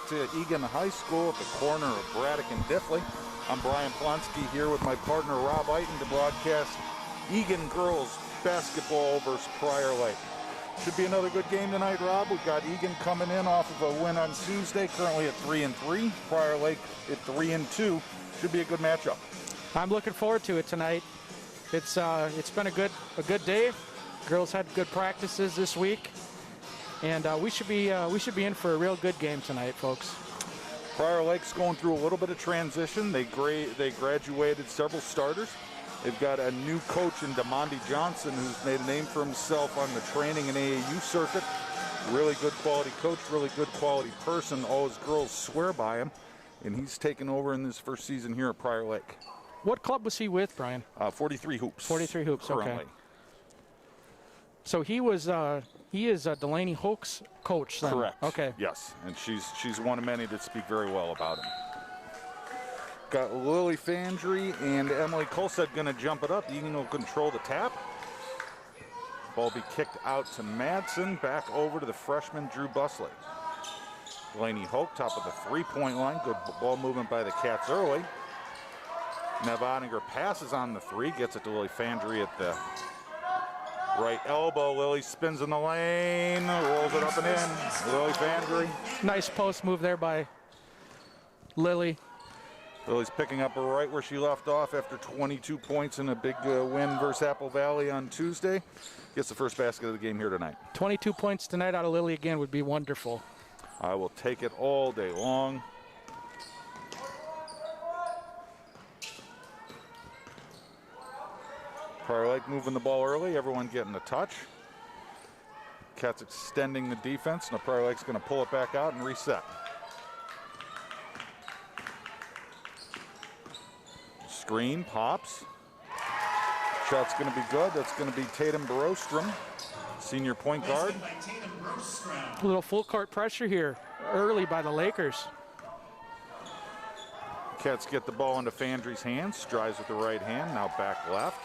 to Eagan High School at the corner of Braddock and Diffley. I'm Brian Plonsky here with my partner Rob Eiton to broadcast Eagan girls basketball versus Prior Lake. Should be another good game tonight, Rob. We've got Eagan coming in off of a win on Tuesday, currently at 3-3. Prior Lake at 3-2. Should be a good matchup. I'm looking forward to it tonight. It's been a good day. Girls had good practices this week, and we should be in for a real good game tonight, folks. Prior Lake's going through a little bit of transition. They graduated several starters. They've got a new coach in DeMonde Johnson, who's made a name for himself on the training and AAU circuit. Really good quality coach, really good quality person. All his girls swear by him, and he's taken over in this first season here at Prior Lake. What club was he with, Brian? 43 Hoops. 43 Hoops, currently. Okay. So he is Delaney Hoke's coach then? Correct. Okay. Yes, and she's one of many that speak very well about him. Got Lily Fandry and Emily Colstead going to jump it up. Eagan will control the tap. Ball be kicked out to Madsen. Back over to the freshman Drew Busley. Delaney Hoke, top of the three-point line. Good ball movement by the Cats early. Nev Ottinger passes on the three. Gets it to Lily Fandry at the right elbow. Lily spins in the lane. Rolls it up and in. Lily Fandry. Nice post move there by Lily. Lily's picking up right where she left off after 22 points in a big win versus Apple Valley on Tuesday. Gets the first basket of the game here tonight. 22 points tonight out of Lily again would be wonderful. I will take it all day long. Prior Lake moving the ball early. Everyone getting a touch. Cats extending the defense. Now Prior Lake's going to pull it back out and reset. Screen pops. Shot's going to be good. That's going to be Tatum Barostrom, senior point guard. A little full court pressure here early by the Lakers. Cats get the ball into Fandry's hands. Drives with the right hand. Now back left.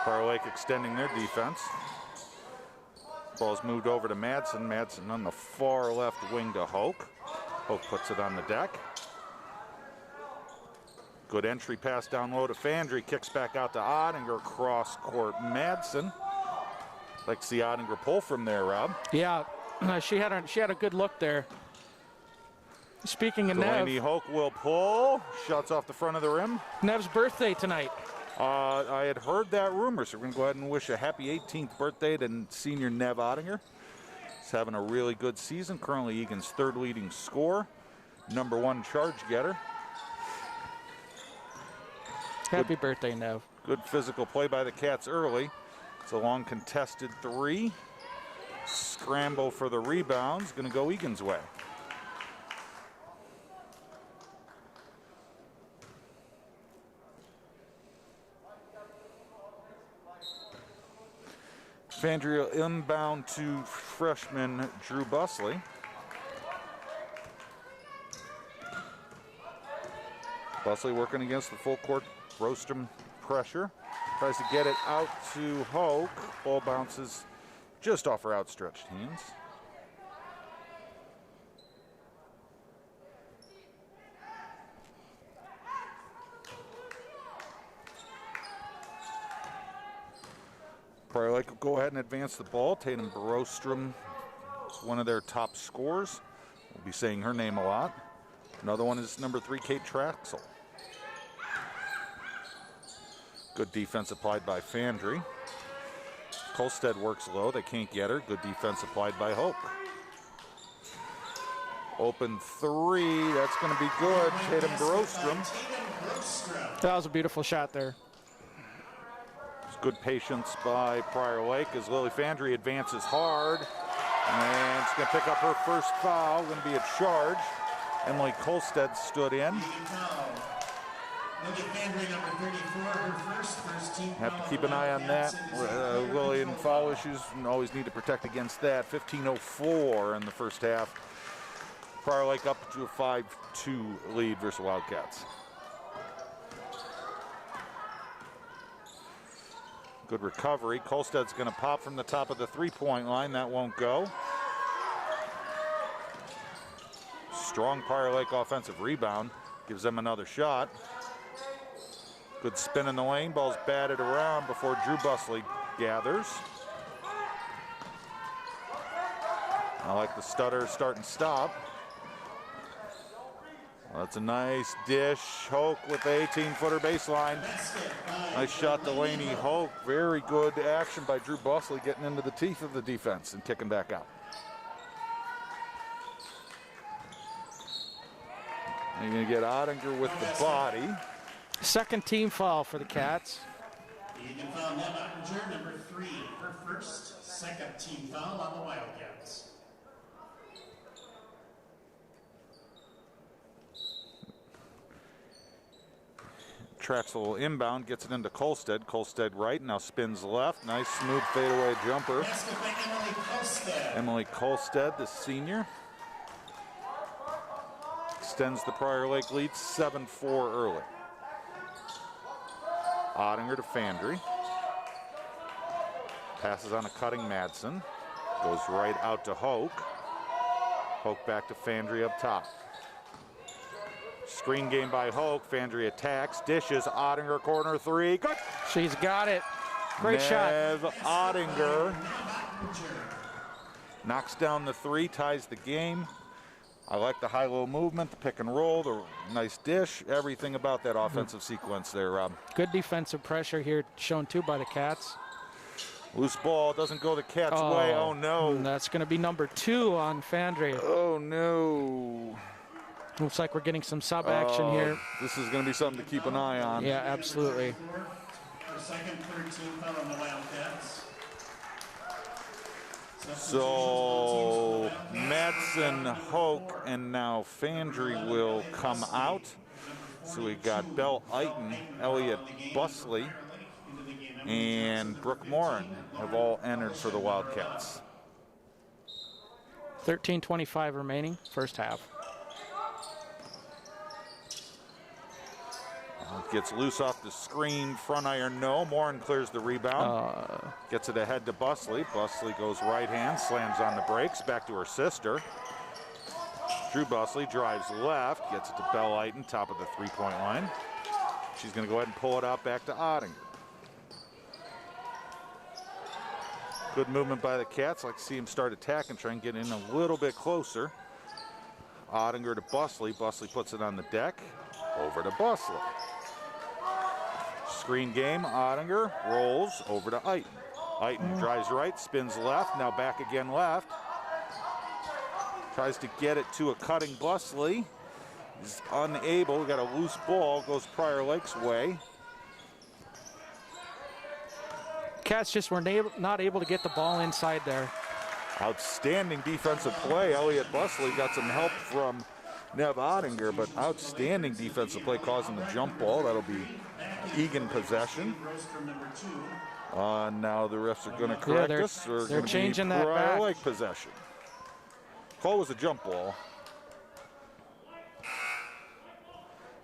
Prior Lake extending their defense. Ball's moved over to Madsen. Madsen on the far left wing to Hoke. Hoke puts it on the deck. Good entry pass down low to Fandry. Kicks back out to Ottinger. Cross court Madsen. Like to see Ottinger pull from there, Rob. Yeah, she had a good look there. Speaking of Delaney Nev, Hoke will pull. Shots off the front of the rim. Nev's birthday tonight. I had heard that rumor, so we're going to go ahead and wish a happy 18th birthday to senior Nev Ottinger. He's having a really good season. Currently Eagan's third leading scorer, #1 charge getter. Happy birthday, Nev. Good physical play by the Cats early. It's a long contested three. Scramble for the rebounds. Going to go Eagan's way. Fandry inbound to freshman Drew Busley. Busley working against the full court Rostrom pressure. Tries to get it out to Hoke. Ball bounces just off her outstretched hands. Prior Lake will go ahead and advance the ball. Tatum Barostrom is one of their top scorers. We'll be saying her name a lot. Another one is #3, Kate Traxel. Good defense applied by Fandry. Colstead works low. They can't get her. Good defense applied by Hope. Open three. That's going to be good. Tatum Barostrom. That was a beautiful shot there. Good patience by Prior Lake as Lily Fandry advances hard. And she's going to pick up her first foul. Going to be a charge. Emily Colstead stood in. Have to keep an eye on that. Lily in foul issues and always need to protect against that. 15:04 in the first half. Prior Lake up to a 5-2 lead versus Wildcats. Good recovery. Colstead's going to pop from the top of the three-point line. That won't go. strong Prior Lake offensive rebound. Gives them another shot. Good spin in the lane. Ball's batted around before Drew Busley gathers. I like the stutter, start and stop. Well, that's a nice dish. Hoke with the 18-footer baseline. Nice shot, Delaney Hoke. Very good action by Drew Busley, getting into the teeth of the defense and kicking back out. You're going to get Ottinger with the body. Second team foul for the Cats. Eagan foul Neb Ottinger, number 3, her first. Second team foul on the Wildcats. Tracks a little inbound, gets it into Kolstad. Kolstad right, now spins left. Nice smooth fadeaway jumper. Basket by Emily Kolstad. Emily Kolstad, the senior. Extends the Prior Lake lead 7-4 early. Ottinger to Fandry. Passes on a cutting Madsen. Goes right out to Hoke. Hoke back to Fandry up top. Screen game by Hoke. Fandry attacks, dishes. Ottinger corner 3. Good. She's got it. Great shot. Nev Ottinger knocks down the 3, ties the game. I like the high-low movement, the pick and roll, the nice dish, everything about that offensive sequence there, Rob. Good defensive pressure here shown too by the Cats. Loose ball, doesn't go the Cats' way. Oh, no. That's going to be number 2 on Fandry. Oh, no. Looks like we're getting some sub action here. This is going to be something to keep an eye on. Yeah, absolutely. Her second, third team foul on the Wildcats. So Madsen, Hoke, and now Fandry will come out. So we got Belle Eiton, Elliott Busley, and Brooke Morin have all entered for the Wildcats. 13:25 remaining, first half. Gets loose off the screen, front iron, no. Morin clears the rebound. Gets it ahead to Busley. Busley goes right hand, slams on the brakes, back to her sister. Drew Busley drives left, gets it to Belle Eiton, top of the three-point line. She's going to go ahead and pull it out back to Ottinger. Good movement by the Cats. Like to see him start attacking, try and get in a little bit closer. Ottinger to Busley. Busley puts it on the deck. Over to Busley. Screen game, Ottinger rolls over to Eiton. Eiton drives right, spins left, now back again left. Tries to get it to a cutting Busley. He's unable, got a loose ball, goes Prior Lake's way. Cats just were not able to get the ball inside there. Outstanding defensive play. Elliott Busley got some help from Nev Ottinger, but outstanding defensive play causing the jump ball. That'll be Eagan possession. Now the refs are going to correct us. They're changing that back. Like possession. Call was a jump ball.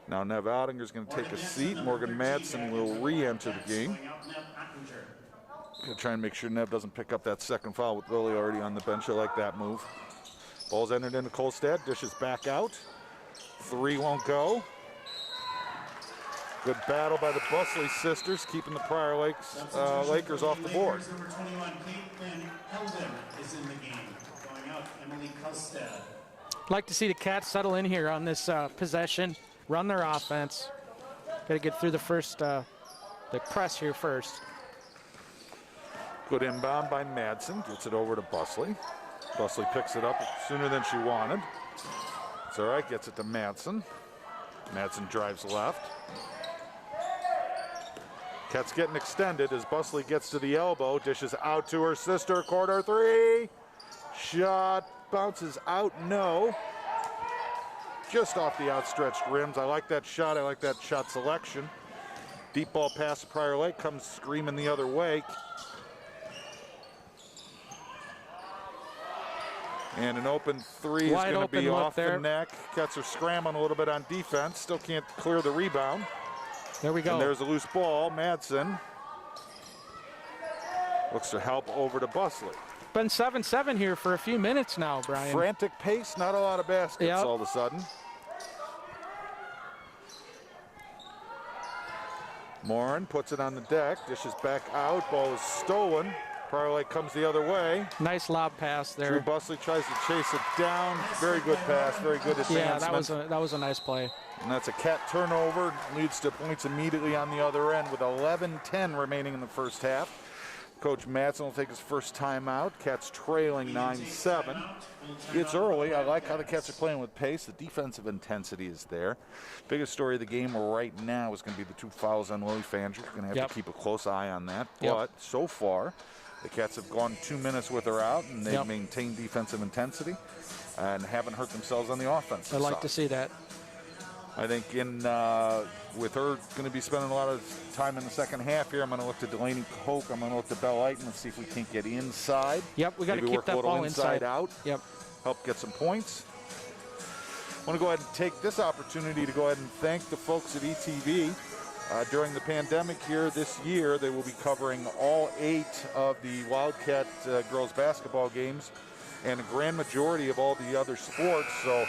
Now Nev Ottinger is going to take a seat. Morgan Madsen will re-enter the game. Gonna try and make sure Nev doesn't pick up that second foul with Lily already on the bench. I like that move. Ball's entered into Kolstad, dishes back out. 3 won't go. Good battle by the Busley sisters, keeping the Prior Lakers off the board. Number 21, Caitlin Helden is in the game. Going out, Emily Kolstad. Like to see the Cats settle in here on this possession, run their offense. Got to get through the first, the press here first. Good inbound by Madsen, gets it over to Busley. Busley picks it up sooner than she wanted. It's all right, gets it to Madsen. Madsen drives left. Cats getting extended as Busley gets to the elbow, dishes out to her sister, corner 3. Shot bounces out, no. Just off the outstretched rims. I like that shot, I like that shot selection. Deep ball pass to Prior Lake, comes screaming the other way. And an open 3 is going to be off the neck. Cats are scrambling a little bit on defense. Still can't clear the rebound. There we go. And there's a loose ball. Madsen Looks to help over to Busley. Been 7-7 here for a few minutes now, Brian. Frantic pace, not a lot of baskets Yep. all of a sudden. Morin puts it on the deck, dishes back out, ball is stolen. Prior Lake comes the other way. Nice lob pass there. Drew Busley tries to chase it down. Very good pass, very good advancement. Yeah, that was a nice play. And that's a Cat turnover, leads to points immediately on the other end with 11-10 remaining in the first half. Coach Madsen will take his first timeout. Cats trailing 9-7. It's early. I like how the Cats are playing with pace. The defensive intensity is there. Biggest story of the game right now is going to be the 2 fouls on Lily Fandry. Going to have to keep a close eye on that. But so far, the Cats have gone 2 minutes with her out, and they've maintained defensive intensity and haven't hurt themselves on the offensive I'd like side. to see that. I think with her going to be spending a lot of time in the second half here, I'm going to look to Delaney Koch. I'm going to look to Belle Eiton and see if we can't get inside. Yep, we got to keep that ball inside out. Yep. Help get some points. I want to go ahead and take this opportunity to go ahead and thank the folks at ETV. During the pandemic here this year, they will be covering all 8 of the Wildcat girls basketball games and a grand majority of all the other sports. So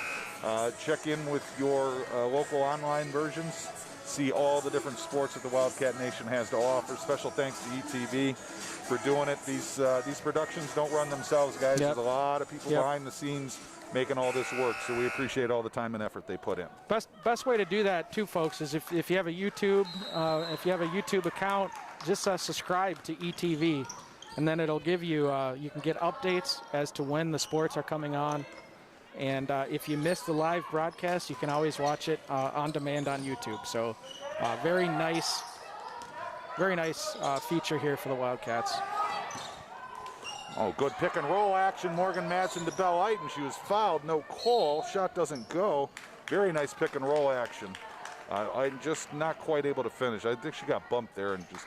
check in with your local online versions. See all the different sports that the Wildcat Nation has to offer. Special thanks to ETV for doing it. These productions don't run themselves, guys. There's a lot of people behind the scenes making all this work, so we appreciate all the time and effort they put in. Best way to do that too, folks, is if you have a YouTube account, just subscribe to ETV, and then it'll give you you can get updates as to when the sports are coming on. And if you miss the live broadcast, you can always watch it on demand on YouTube. So very nice feature here for the Wildcats. Oh, good pick and roll action. Morgan Madsen to Belle Eiton. She was fouled, no call. Shot doesn't go. Very nice pick and roll action. I'm just not quite able to finish. I think she got bumped there and just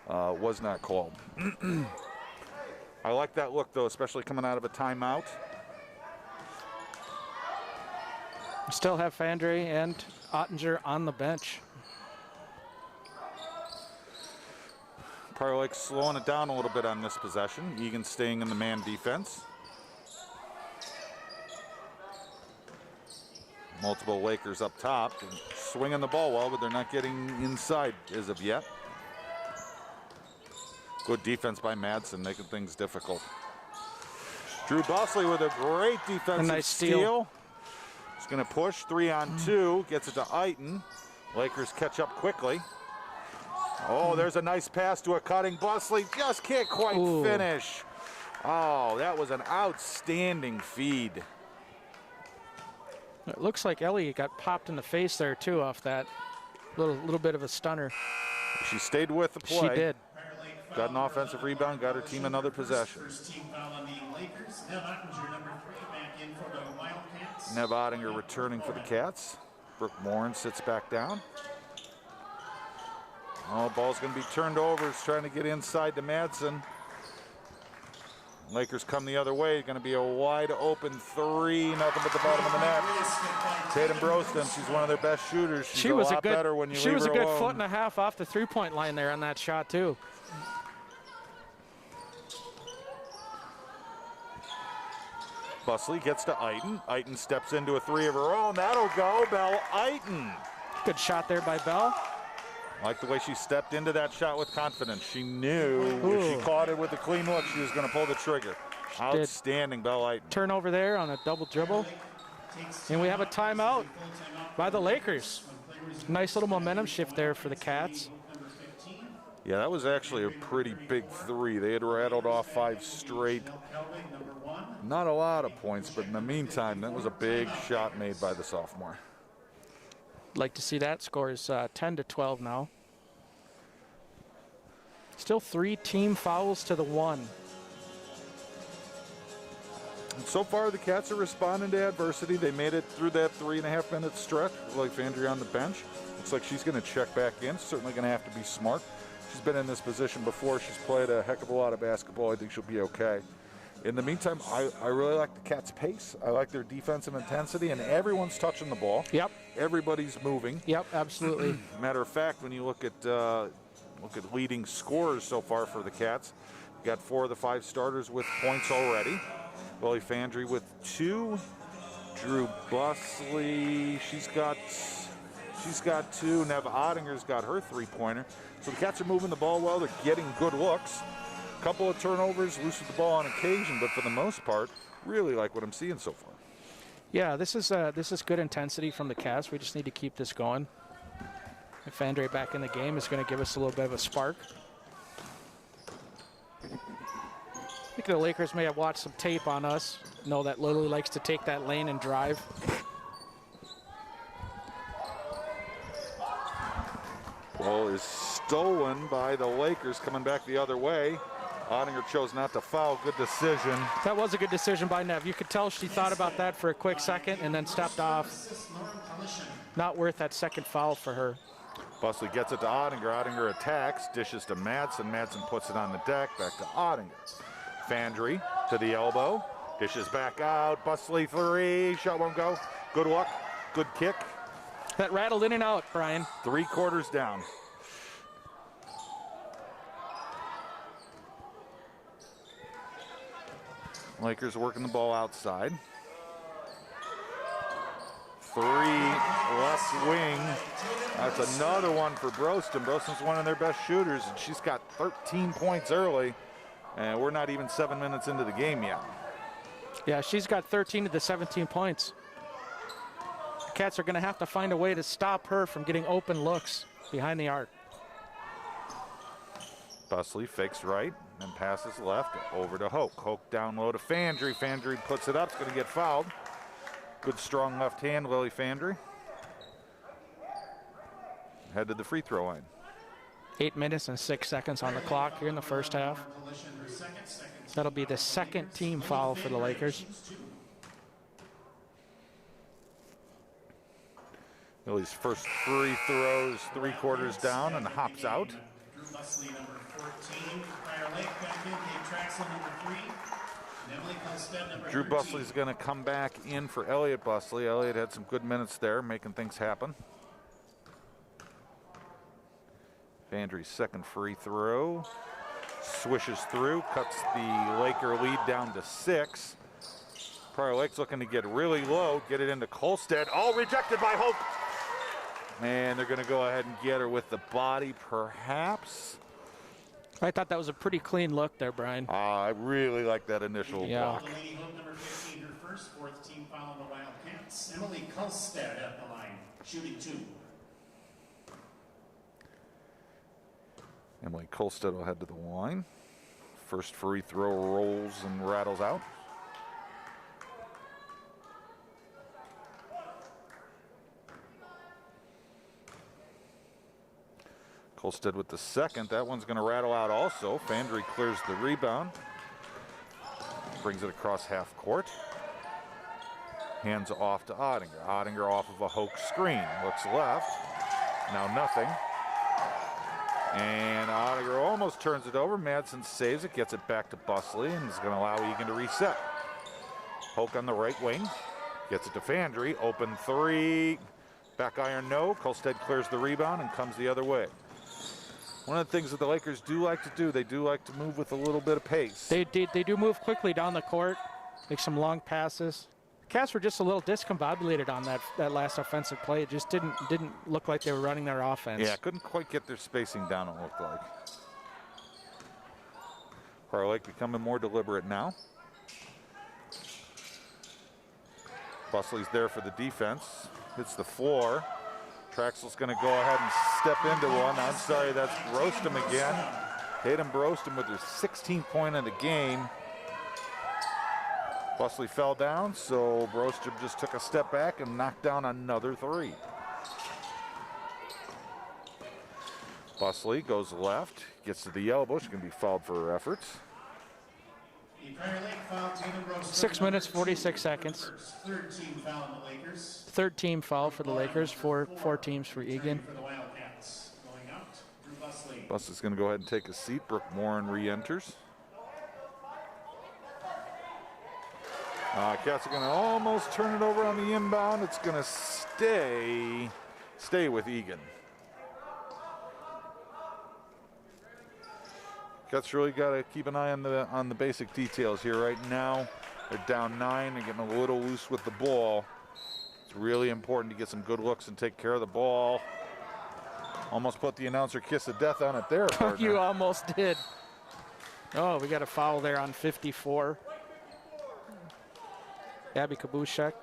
was not called. I like that look, though, especially coming out of a timeout. Still have Fandry and Ottinger on the bench. Prior Lake slowing it down a little bit on this possession. Eagan staying in the man defense. Multiple Lakers up top, swinging the ball well, but they're not getting inside as of yet. Good defense by Madsen, making things difficult. Drew Busley with a great defensive nice steal. He's going to push 3-on-2, gets it to Eiton. Lakers catch up quickly. Oh, there's a nice pass to a cutting Busley. Just can't quite finish. Oh, that was an outstanding feed. It looks like Ellie got popped in the face there too off that little bit of a stunner. She stayed with the play. She did. Got an offensive rebound, got her team another possession. First team foul on the Lakers. Nev Ottinger, number 3, back in for the Wildcats. Nev Ottinger returning for the Cats. Brooke Morin sits back down. Oh, ball's going to be turned over. He's trying to get inside to Madsen. Lakers come the other way. Going to be a wide open 3. Nothing but the bottom of the net. Tatum Broston, she's one of their best shooters. She's a lot better when you leave her alone. She was a good foot and a half off the three-point line there on that shot too. Busley gets to Eiton. Eiton steps into a 3 of her own. That'll go. Belle Eiton. Good shot there by Belle. Like the way she stepped into that shot with confidence. She knew if she caught it with a clean look, she was going to pull the trigger. Outstanding, Belle Eiton. Turnover there on a double dribble. And we have a timeout by the Lakers. Nice little momentum shift there for the Cats. Yeah, that was actually a pretty big 3. They had rattled off 5 straight. Not a lot of points, but in the meantime, that was a big shot made by the sophomore. Like to see that. Score is 10-12 now. Still 3 team fouls to the 1. And so far, the Cats are responding to adversity. They made it through that 3.5-minute stretch. Like Fandry on the bench. Looks like she's going to check back in. Certainly going to have to be smart. She's been in this position before. She's played a heck of a lot of basketball. I think she'll be okay. In the meantime, I really like the Cats' pace. I like their defensive intensity, and everyone's touching the ball. Yep. Everybody's moving. Yep, absolutely. Matter of fact, when you look at leading scorers so far for the Cats, Got 4 of the 5 starters with points already. Lily Fandry with 2. Drew Busley, she's got 2. Nev Ottinger's got her 3-pointer. So the Cats are moving the ball well. They're getting good looks. A couple of turnovers, loses the ball on occasion, but for the most part, really like what I'm seeing so far. Yeah, this is good intensity from the Cats. We just need to keep this going. If Fandry back in the game is going to give us a little bit of a spark. I think the Lakers may have watched some tape on us. Know that Lily likes to take that lane and drive. Ball is stolen by the Lakers, coming back the other way. Ottinger chose not to foul. Good decision. That was a good decision by Nev. You could tell she thought about that for a quick second and then stepped off. Not worth that second foul for her. Busley gets it to Ottinger. Ottinger attacks, dishes to Madsen. Madsen puts it on the deck, back to Ottinger. Fandry to the elbow, dishes back out. Busley 3, shot won't go. Good luck, good kick. That rattled in and out, Brian. 3 quarters down. Lakers working the ball outside. 3 left wing. That's another one for Broston. Broston's one of their best shooters, and she's got 13 points early, and we're not even 7 minutes into the game yet. Yeah, she's got 13 of the 17 points. The Cats are going to have to find a way to stop her from getting open looks behind the arc. Busley fakes right and passes left over to Hoke. Hoke down low to Fandry. Fandry puts it up. It's going to get fouled. Good strong left hand, Lily Fandry. Head to the free throw line. 8 minutes and 6 seconds on the clock here in the first half. That'll be the second team foul for the Lakers. Lily's first free throws 3 quarters down and hops out. Drew Busley, number 14. Prior Lake back in. Kate Traxel, number 3. Emily Colstead, number Drew 13. Busley's going to come back in for Elliott Busley. Elliott had some good minutes there, making things happen. Fandry's second free throw. Swishes through, cuts the Laker lead down to 6. Prior Lake's looking to get really low, get it into Colstead. All rejected by Hope. And they're going to go ahead and get her with the body, perhaps. I thought that was a pretty clean look there, Brian. I really like that initial block. Lady Hope, number 15, her first, 4th team foul on the Wildcats. Emily Colstead at the line, shooting 2. Emily Colstead will head to the line. First free throw rolls and rattles out. Colstead with the second. That one's going to rattle out also. Fandry clears the rebound. Brings it across half court. Hands off to Ottinger. Ottinger off of a Hoke screen. Looks left. Now nothing. And Ottinger almost turns it over. Madsen saves it, gets it back to Busley, and is going to allow Eagan to reset. Hoke on the right wing. Gets it to Fandry. Open 3. Back iron no. Colstead clears the rebound and comes the other way. One of the things that the Lakers do like to do, they do like to move with a little bit of pace. They do move quickly down the court, make some long passes. Cats were just a little discombobulated on that last offensive play. It just didn't look like they were running their offense. Yeah, couldn't quite get their spacing down, it looked like. Prior Lake becoming more deliberate now. Busley's there for the defense. Hits the floor. Traxel's going to go ahead and step into one. I'm sorry, that's Broston again. Tatum Broston with her 16th point of the game. Busley fell down, so Broston just took a step back and knocked down another 3. Busley goes left, gets to the elbow. She's going to be fouled for her efforts. 6 minutes, 46 seconds. Third team foul on the Lakers. Third team foul for the Lakers, four teams for Eagan. For the Wildcats. Going out, Drew Busley. Busley's going to go ahead and take a seat. Brooke Morin re-enters. Cats are going to almost turn it over on the inbound. It's going to stay with Eagan. Cats really got to keep an eye on the basic details here. Right now, they're down 9. They're getting a little loose with the ball. It's really important to get some good looks and take care of the ball. Almost put the announcer kiss of death on it there, partner. You almost did. Oh, we got a foul there on 54. Abby Kabushek.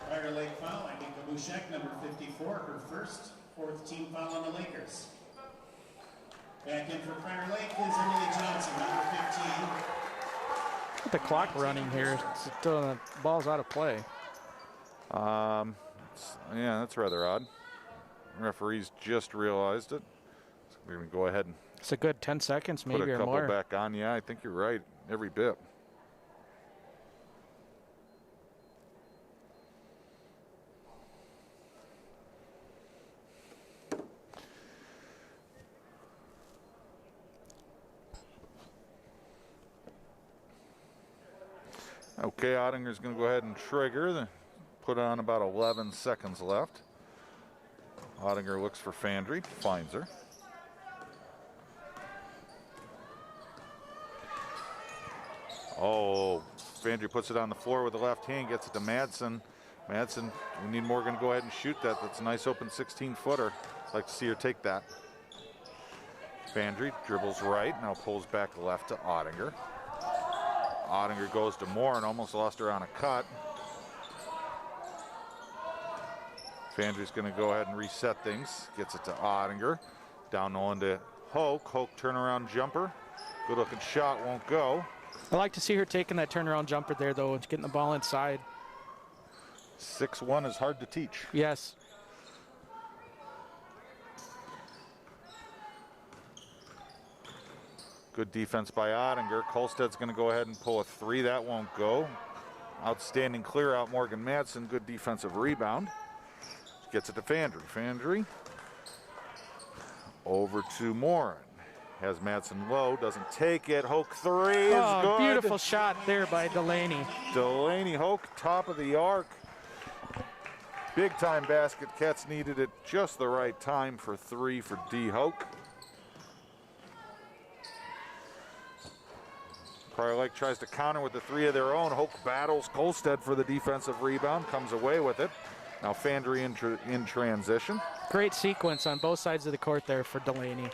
Fire Lake foul. Abby Kabushek, number 54, her first, 4th team foul on the Lakers. Back in for Fire Lake is Emily Johnson, number 15. With the clock running here, the ball's out of play. Yeah, that's rather odd. Referees just realized it. So we're going to go ahead and it's a good 10 seconds, maybe, put a or couple more. back on. Yeah, I think you're right. Every bit. Okay, Ottinger's going to go ahead and trigger. Put on about 11 seconds left. Ottinger looks for Fandry, finds her. Oh, Fandry puts it on the floor with the left hand, gets it to Madsen. Madsen, we need Morgan to go ahead and shoot that. That's a nice open 16-footer. Like to see her take that. Fandry dribbles right, now pulls back left to Ottinger. Ottinger goes to Moore and almost lost her on a cut. Fandry's going to go ahead and reset things. Gets it to Ottinger. Down low into Hoke. Hoke turnaround jumper. Good looking shot, won't go. I like to see her taking that turnaround jumper there, though, and getting the ball inside. 6'1" is hard to teach. Yes. Good defense by Ottinger. Kolstad's going to go ahead and pull a 3. That won't go. Outstanding clear out Morgan Madsen. Good defensive rebound. Gets it to Fandry. Fandry over to Morin. Has Madsen low, doesn't take it. Hoke 3 is good. Beautiful shot there by Delaney. Delaney Hoke, top of the arc. Big time basket. Cats needed it just the right time for 3 for D. Hoke. Prior Lake tries to counter with the 3 of their own. Hoke battles Kolstad for the defensive rebound, comes away with it. Now Fandry in transition. Great sequence on both sides of the court there for Delaney.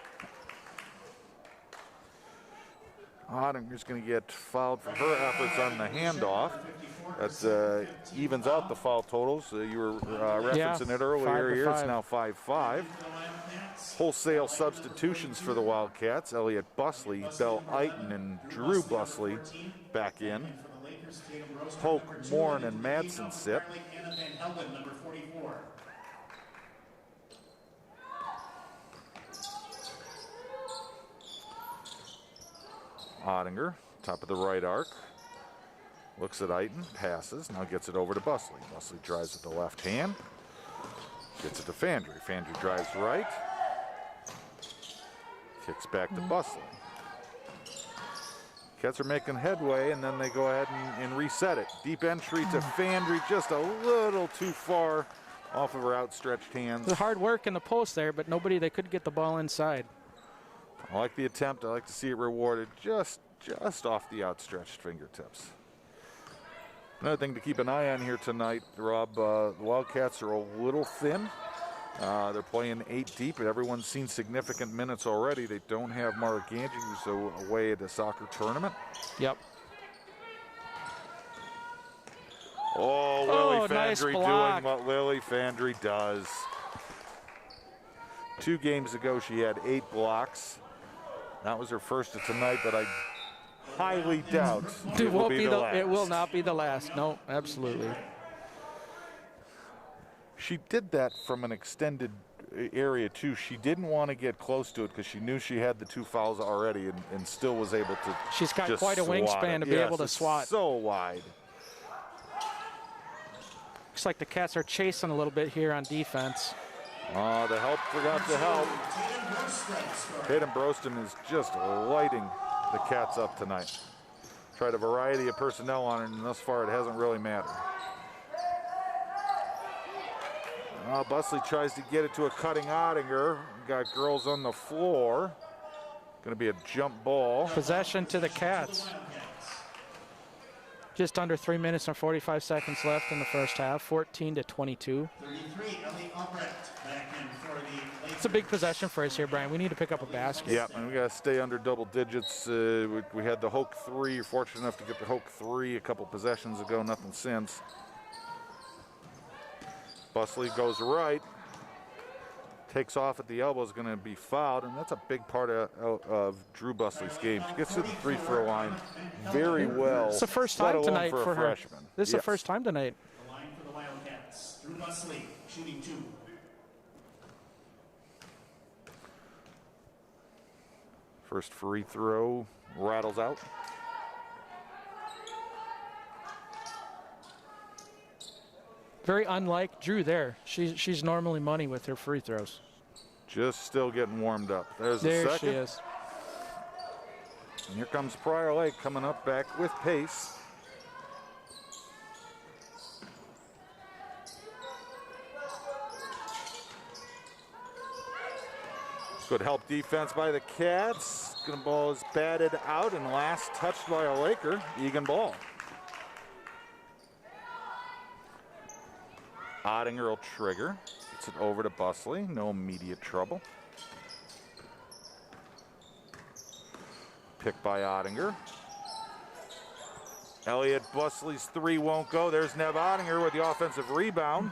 Ottinger's going to get fouled for her efforts on the handoff. That evens out the foul totals. You were referencing it earlier here. It's now 5-5. Wholesale substitutions for the Wildcats. Elliot Busley, Bell Eiton, and Drew Busley back in. Hoke, Morin, and Madsen sit. Ottinger, top of the right arc. Looks at Eiton, passes, now gets it over to Busley. Busley drives with the left hand. Gets it to Fandry. Fandry drives right. Kicks back to Busley. Cats are making headway, and then they go ahead and reset it. Deep entry to Fandry, just a little too far off of her outstretched hands. The hard work in the post there, but they couldn't get the ball inside. I like the attempt. I like to see it rewarded just off the outstretched fingertips. Another thing to keep an eye on here tonight, Rob, the Wildcats are a little thin. They're playing 8 deep, and everyone's seen significant minutes already. They don't have Mark Ganji, who's away at a soccer tournament. Yep. Oh, Lily Fandry nice doing what Lily Fandry does. 2 games ago, she had 8 blocks. That was her first of tonight, but I highly doubt it will be the last. It will not be the last. No, absolutely. She did that from an extended area, too. She didn't want to get close to it because she knew she had the 2 fouls already and still was able to She's got just quite a wingspan to be able to swat. So wide. Looks like the Cats are chasing a little bit here on defense. Oh, the help forgot to help. Hayden Broston is just lighting the Cats up tonight. Tried a variety of personnel on it, and thus far it hasn't really mattered. Busley tries to get it to a cutting Ottinger. Got girls on the floor. Going to be a jump ball. Possession to the Cats. Just under 3 minutes and 45 seconds left in the first half, 14-22. 33, Ellie Albrecht back in for the Lakers. It's a big possession for us here, Brian. We need to pick up a basket. Yeah, and we got to stay under double digits. We had the Hoke 3. You're fortunate enough to get the Hoke 3 a couple possessions ago, nothing since. Busley goes right. Takes off at the elbow, is going to be fouled, and that's a big part of Drew Busley's game. She gets to the free throw line very well. It's the first time tonight for her. Freshman. This is the first time tonight. The line for the Wildcats. Drew Busley shooting 2. First free throw rattles out. Very unlike Drew there. She's normally money with her free throws. Just still getting warmed up. There's the There second. she is. And here comes Prior Lake coming up back with pace. Good help defense by the Cats. Good ball is batted out and last touched by a Laker. Eagan ball. Ottinger will trigger. Gets it over to Busley. No immediate trouble. Picked by Ottinger. Elliott Busley's 3 won't go. There's Nev Ottinger with the offensive rebound.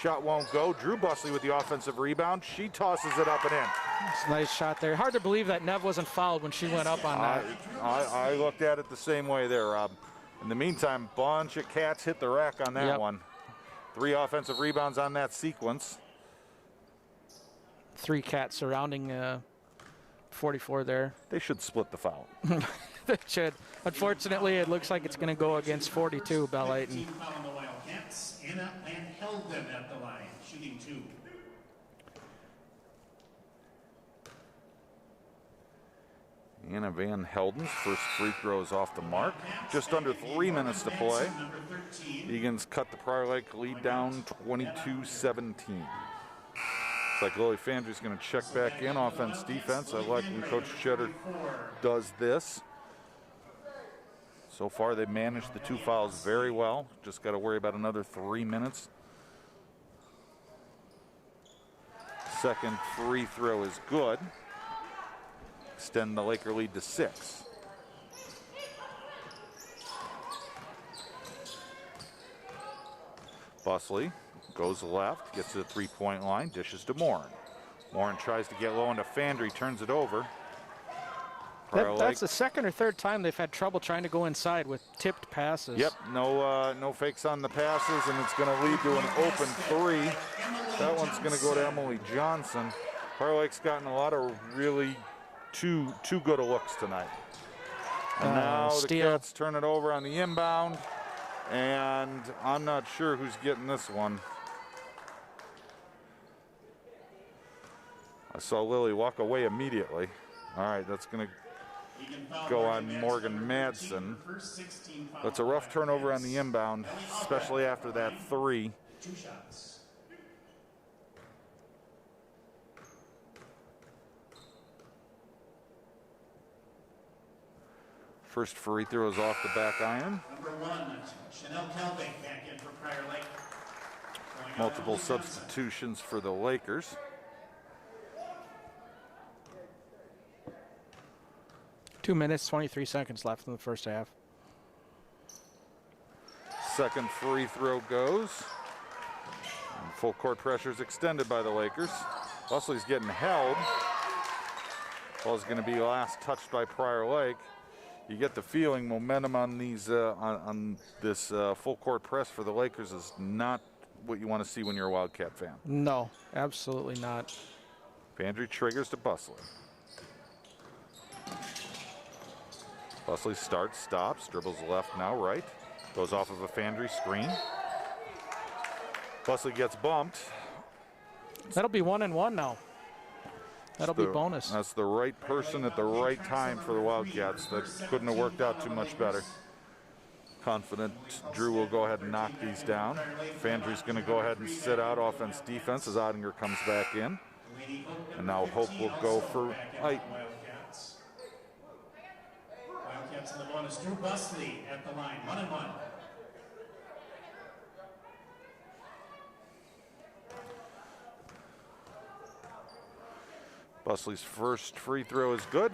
Shot won't go. Drew Busley with the offensive rebound. She tosses it up and in. It's a nice shot there. Hard to believe that Nev wasn't fouled when she went up on that. I looked at it the same way there, Rob. In the meantime, bunch of Cats hit the rack on that one. 3 offensive rebounds on that sequence. 3 Cats surrounding 44 there. They should split the foul. They should. Unfortunately, it looks like it's going to go against 42, Bell Eighton. Team foul on the Wildcats. Anna Van Helden at the line, shooting 2. Anna Van Helden's first free throw is off the mark. Just under 3 minutes to play. Eagan's cut the Prior Lake lead down 22-17. Looks like Lily Fandry's going to check back in, offense, defense. I like when Coach Cheddar does this. So far, they've managed the 2 fouls very well. Just got to worry about another 3 minutes. Second free throw is good. Extend the Laker lead to 6. Busley goes left, gets to the 3-point line, dishes to Morin. Morin tries to get low into Fandry, turns it over. That's the second or third time they've had trouble trying to go inside with tipped passes. Yep, no fakes on the passes, and it's going to lead to an open 3. That one's going to go to Emily Johnson. Prior Lake's gotten a lot of really too good of looks tonight. And now the Cats turn it over on the inbound, and I'm not sure who's getting this one. I saw Lily walk away immediately. All right, that's going to go on Morgan Madsen. That's a rough turnover on the inbound, especially after that 3. 2 shots. First free throw is off the back iron. Number 1, Chanel Kelvin back in for Prior Lake. Multiple substitutions for the Lakers. Two minutes, 23 seconds left in the first half. Second free throw goes. And full court pressure is extended by the Lakers. Busley's getting held. Ball's going to be last touched by Prior Lake. You get the feeling momentum on these on this full court press for the Lakers is not what you want to see when you're a Wildcat fan. No, absolutely not. Fandry triggers to Busley. Busley starts, stops, dribbles left, now right. Goes off of a Fandry screen. Busley gets bumped. That'll be 1-and-1 now. That'll be bonus. That's the right person at the right time for the Wildcats. That couldn't have worked out too much better. Confident Drew will go ahead and knock these down. Fandry's going to go ahead and sit out offense defense as Ottinger comes back in. And now Hope will go for Wildcats in the bonus. Drew Busley at the line, 1-1. Busley's first free throw is good.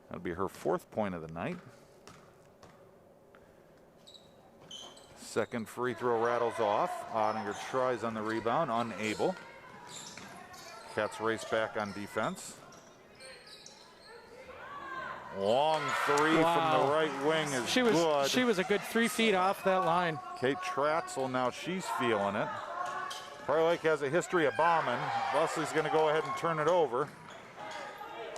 That'll be her 4th point of the night. Second free throw rattles off. Ottinger tries on the rebound, unable. Cats race back on defense. Long three from the right wing is good. She was a good 3 feet off that line. Kate Tratzel, now she's feeling it. Prior Lake has a history of bombing. Busley's going to go ahead and turn it over.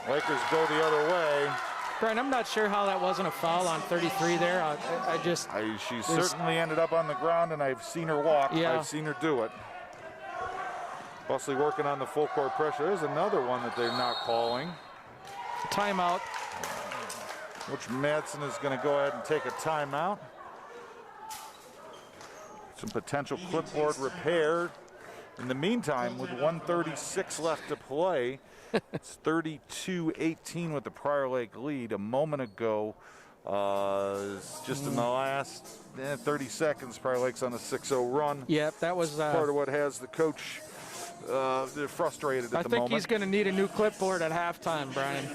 Lakers go the other way. Brian, I'm not sure how that wasn't a foul on 33 there. She certainly ended up on the ground, and I've seen her walk. Yeah. I've seen her do it. Busley working on the full court pressure. There's another one that they're not calling. Timeout. Which Madsen is going to go ahead and take a timeout. Some potential clipboard repair. In the meantime, with 1:36 left to play, it's 32-18 with the Prior Lake lead. A moment ago, just in the last 30 seconds, Prior Lake's on a 6-0 run. Yep, that was part of what has the coach frustrated at the moment. I think he's going to need a new clipboard at halftime, Brian.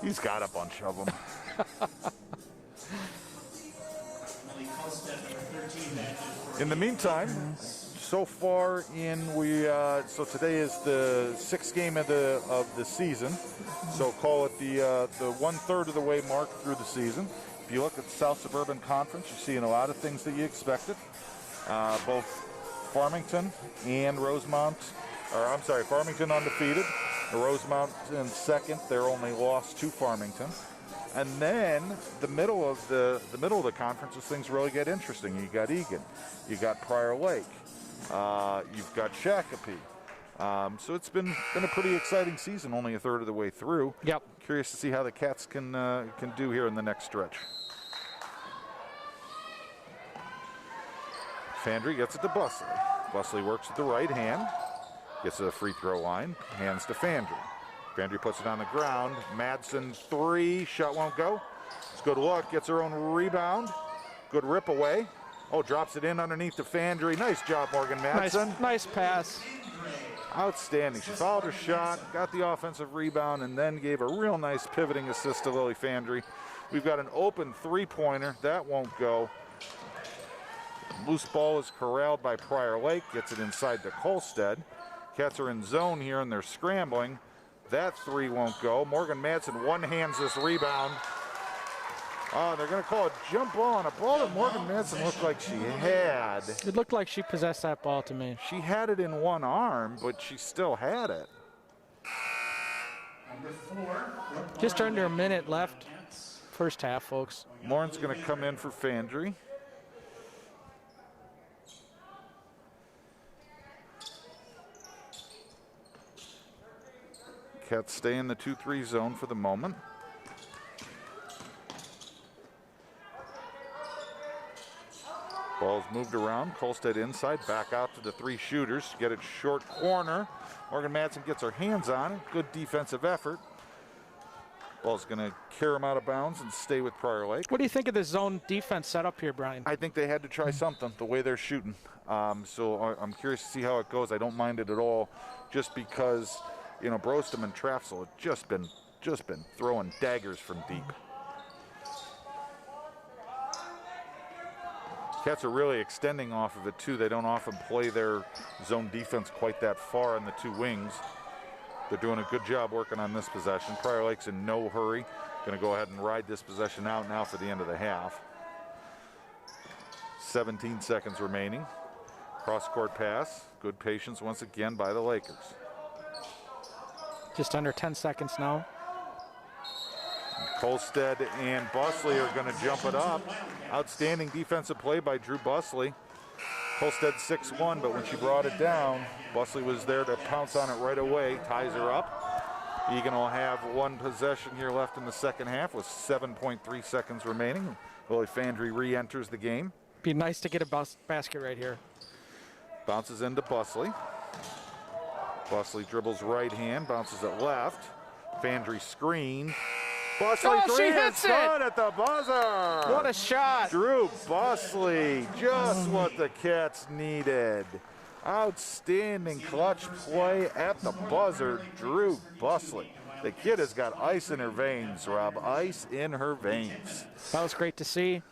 He's got a bunch of them. In the meantime, so far so today is the 6th game of the season. So call it the 1/3 of the way mark through the season. If you look at the South Suburban Conference, you're seeing a lot of things that you expected. Both Farmington and Rosemount, Farmington undefeated. Rosemount in 2nd. They're only lost to Farmington. And then the middle of the conference is things really get interesting. You got Eagan, you got Prior Lake, you've got Shakopee. So it's been a pretty exciting season. Only a 1/3 of the way through. Yep. Curious to see how the Cats can do here in the next stretch. Fandry gets it to Busley. Busley works at the right hand. Gets to the free throw line, hands to Fandry. Fandry puts it on the ground. Madsen 3, shot won't go. It's a good look, gets her own rebound. Good rip away. Oh, drops it in underneath to Fandry. Nice job, Morgan Madsen. Nice pass. Outstanding. She fouled her shot, got the offensive rebound, and then gave a real nice pivoting assist to Lily Fandry. We've got an open 3-pointer. That won't go. Loose ball is corralled by Prior Lake. Gets it inside to Kolstad. Cats are in zone here, and they're scrambling. That 3 won't go. Morgan Madsen one-hands this rebound. Oh, they're going to call a jump ball on a ball that Morgan Madsen looked like she had. It looked like she possessed that ball to me. She had it in one arm, but she still had it. Just under a minute left. First half, folks. Lauren's going to come in for Fandry. Cats stay in the 2-3 zone for the moment. Ball's moved around. Kolstad inside, back out to the 3 shooters. Get it short corner. Morgan Madsen gets her hands on it. Good defensive effort. Ball's going to carry him out of bounds and stay with Prior Lake. What do you think of the zone defense setup here, Brian? I think they had to try something, the way they're shooting. So I'm curious to see how it goes. I don't mind it at all, just because, you know, Brostam and Trafsel have just been throwing daggers from deep. Cats are really extending off of it too. They don't often play their zone defense quite that far in the 2 wings. They're doing a good job working on this possession. Prior Lake's in no hurry. Going to go ahead and ride this possession out now for the end of the half. 17 seconds remaining. Cross-court pass. Good patience once again by the Lakers. Just under 10 seconds now. Kolstad and Busley are going to jump it up. Outstanding defensive play by Drew Busley. Kolstad 6'1", but when she brought it down, Busley was there to pounce on it right away, ties her up. Eagan will have 1 possession here left in the second half with 7.3 seconds remaining. Lily Fandry re-enters the game. Be nice to get a basket right here. Bounces into Busley. Busley dribbles right hand, bounces it left. Fandry screen. Busley Oh, three she is hits it! good at the buzzer. What a shot. Drew Busley, just what the Cats needed. Outstanding clutch play at the buzzer, Drew Busley. The kid has got ice in her veins, Rob, ice in her veins. That was great to see.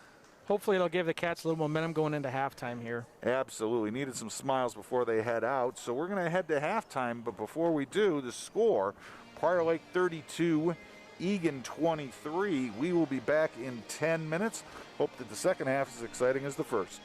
Hopefully it'll give the Cats a little momentum going into halftime here. Absolutely. Needed some smiles before they head out. So we're going to head to halftime. But before we do, the score, Prior Lake 32, Eagan 23. We will be back in 10 minutes. Hope that the second half is as exciting as the first.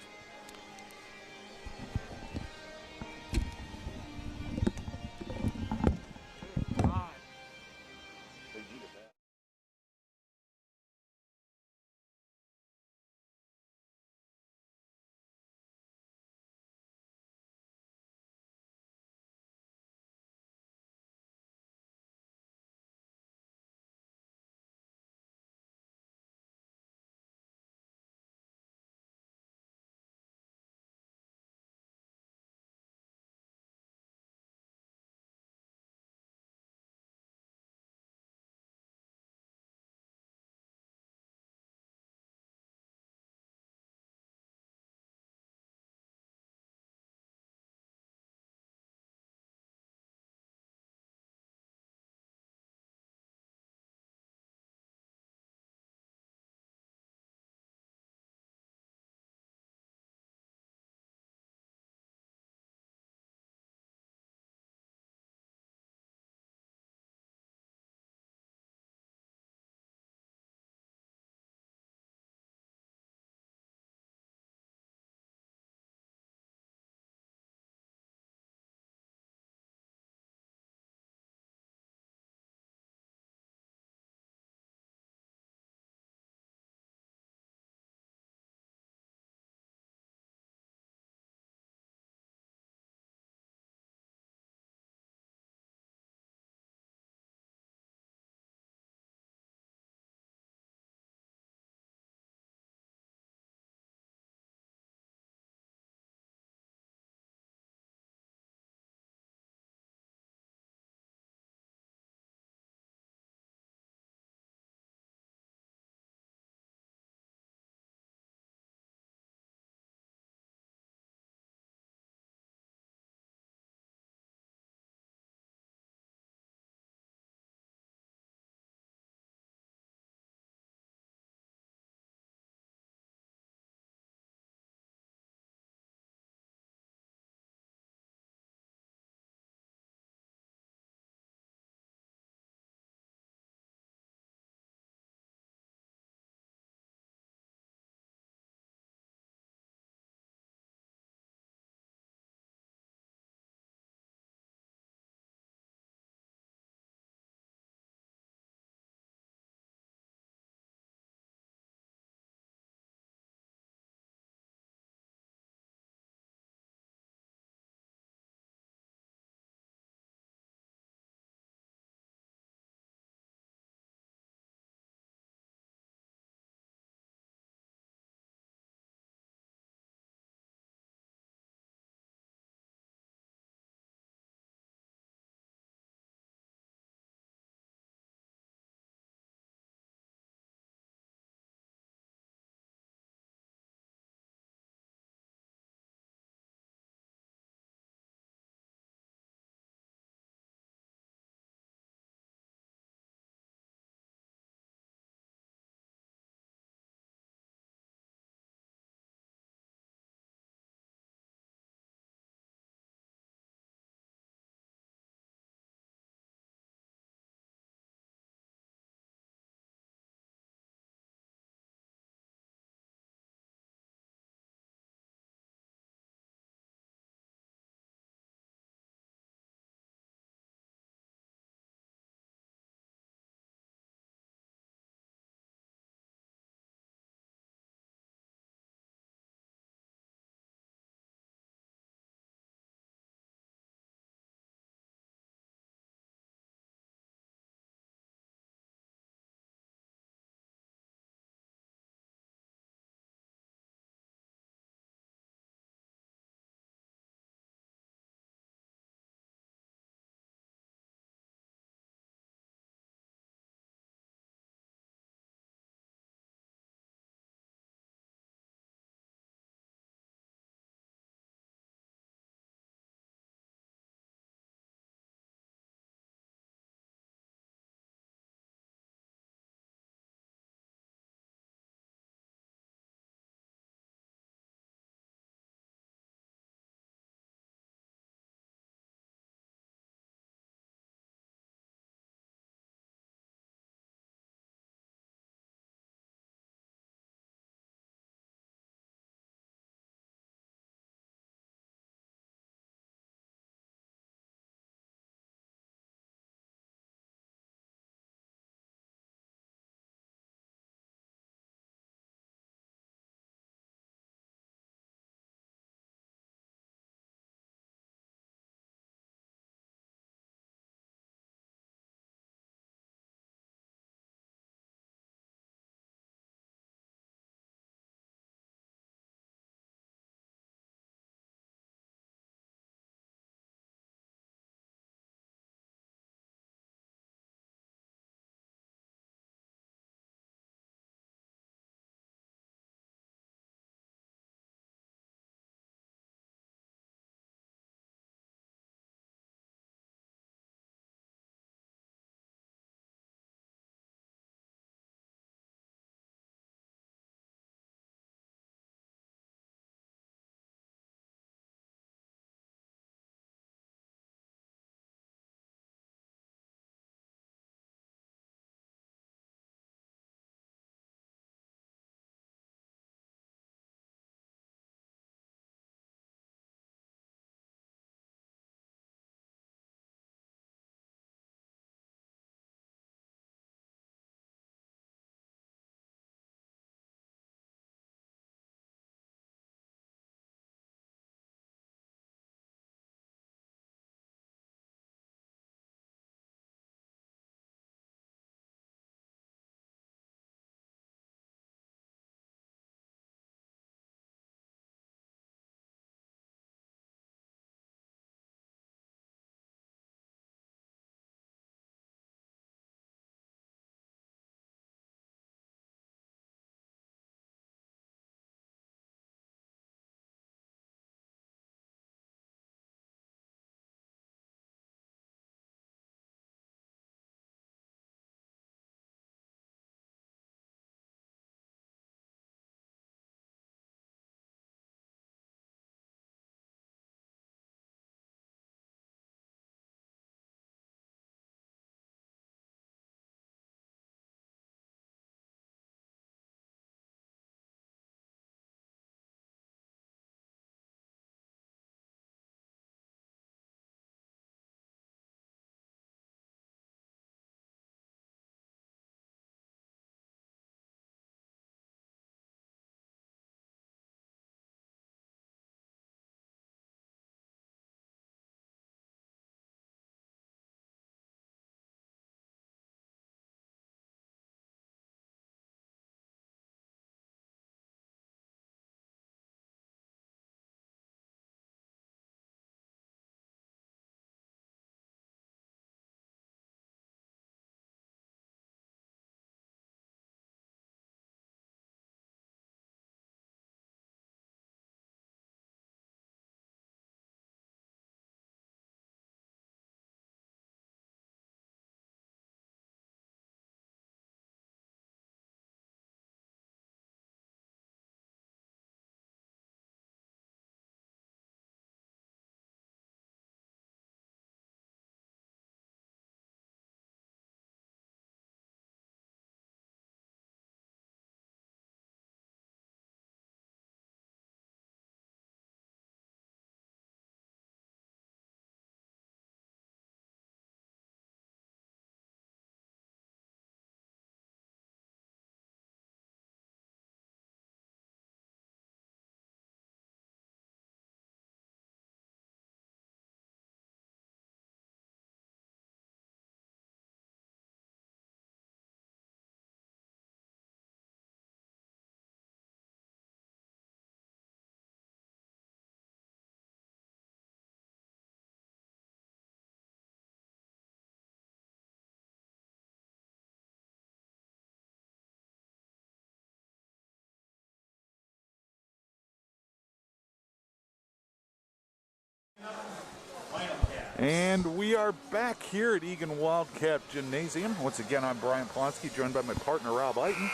And we are back here at Eagan Wildcat Gymnasium. Once again, I'm Brian Plonsky, joined by my partner, Rob Eiton.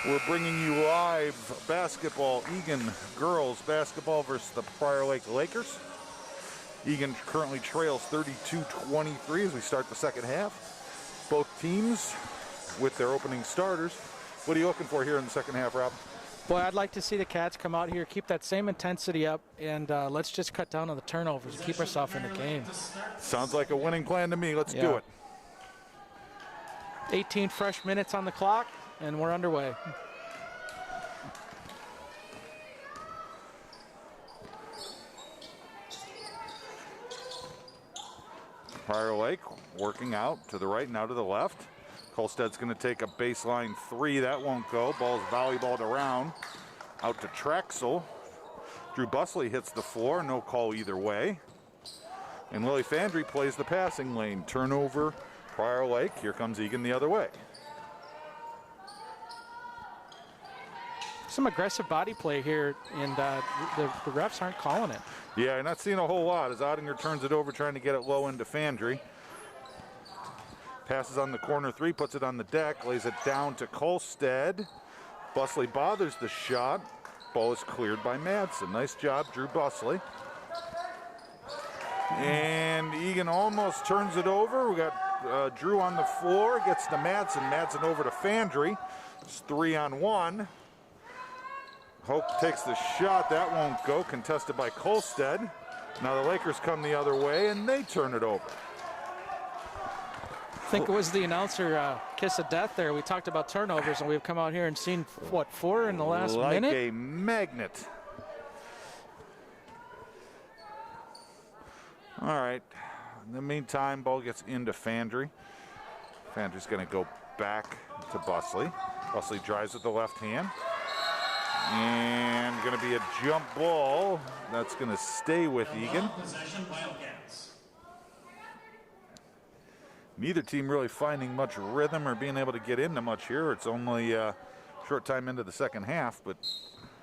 We're bringing you live basketball, Eagan girls basketball versus the Prior Lake Lakers. Eagan currently trails 32-23 as we start the second half. Both teams with their opening starters. What are you looking for here in the second half, Rob? Boy, I'd like to see the Cats come out here, keep that same intensity up, and let's just cut down on the turnovers and keep ourselves in the game. Sounds like a winning plan to me. Let's do it. 18 fresh minutes on the clock, and we're underway. Prior Lake working out to the right, now to the left. Kolstad's going to take a baseline three. That won't go. Ball's volleyballed around. Out to Traxel. Drew Busley hits the floor. No call either way. And Lily Fandry plays the passing lane. Turnover, Prior Lake. Here comes Eagan the other way. Some aggressive body play here, and the refs aren't calling it. Yeah, you're not seeing a whole lot as Ottinger turns it over, trying to get it low into Fandry. Passes on the corner three, puts it on the deck, lays it down to Kolstad. Busley bothers the shot. Ball is cleared by Madsen. Nice job, Drew Busley. And Eagan almost turns it over. We got Drew on the floor, gets to Madsen. Madsen over to Fandry. It's 3-on-1. Hope takes the shot. That won't go. Contested by Kolstad. Now the Lakers come the other way, and they turn it over. I think it was the announcer kiss of death there. We talked about turnovers, and we've come out here and seen, what, 4 in the last minute? Like a magnet. All right. In the meantime, ball gets into Fandry. Fandry's going to go back to Busley. Busley drives with the left hand. And going to be a jump ball. That's going to stay with Eagan. Possession, Wildcats. Neither team really finding much rhythm or being able to get into much here. It's only a short time into the second half, but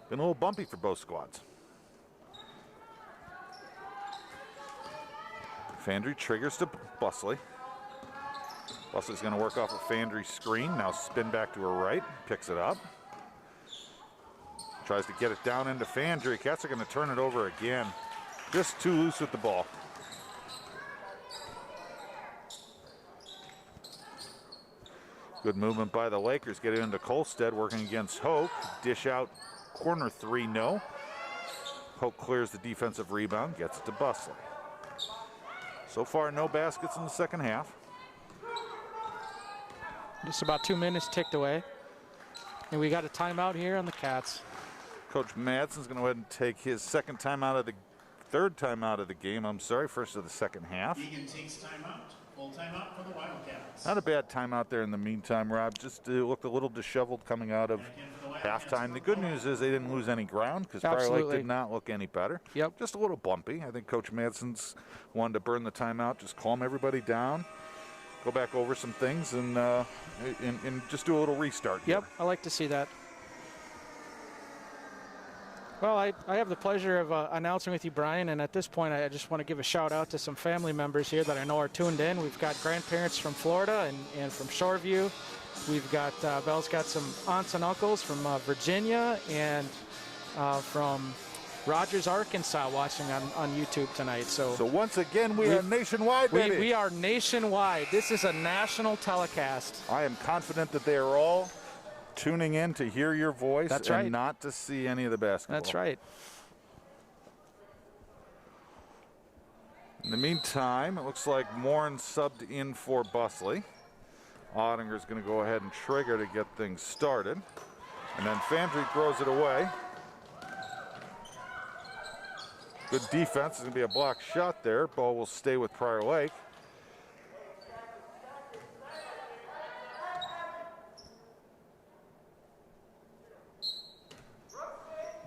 been a little bumpy for both squads. Fandry triggers to Busley. Busley's going to work off a Fandry screen. Now spin back to her right, picks it up. Tries to get it down into Fandry. Cats are going to turn it over again. Just too loose with the ball. Good movement by the Lakers. Get it into Kolstad, working against Hoke. Dish out corner three, no. Hoke clears the defensive rebound, gets it to Busley. So far, no baskets in the second half. Just about 2 minutes ticked away. And we got a timeout here on the Cats. Coach Madsen's going to go ahead and take his third time out of the game. I'm sorry, first of the second half. Eagan takes timeout. Full timeout for the Wildcats. Not a bad timeout there in the meantime, Rob. Just looked a little disheveled coming out of halftime. The good news is they didn't lose any ground because Prior Lake did not look any better. Yep. Just a little bumpy. I think Coach Madsen's wanted to burn the timeout, just calm everybody down, go back over some things, and just do a little restart. Yep, I like to see that. Well, I have the pleasure of announcing with you, Brian, and at this point I just want to give a shout out to some family members here that I know are tuned in. We've got grandparents from Florida and from Shoreview. We've got, Belle's got some aunts and uncles from Virginia and from Rogers, Arkansas watching on YouTube tonight. So once again, we are nationwide, baby. We are nationwide. This is a national telecast. I am confident that they are all tuning in to hear your voice. That's and right. Not to see any of the basketball. That's right. In the meantime, it looks like Morin subbed in for Busley. Ottinger's going to go ahead and trigger to get things started. And then Fandry throws it away. Good defense. It's going to be a block shot there. Ball will stay with Prior Lake.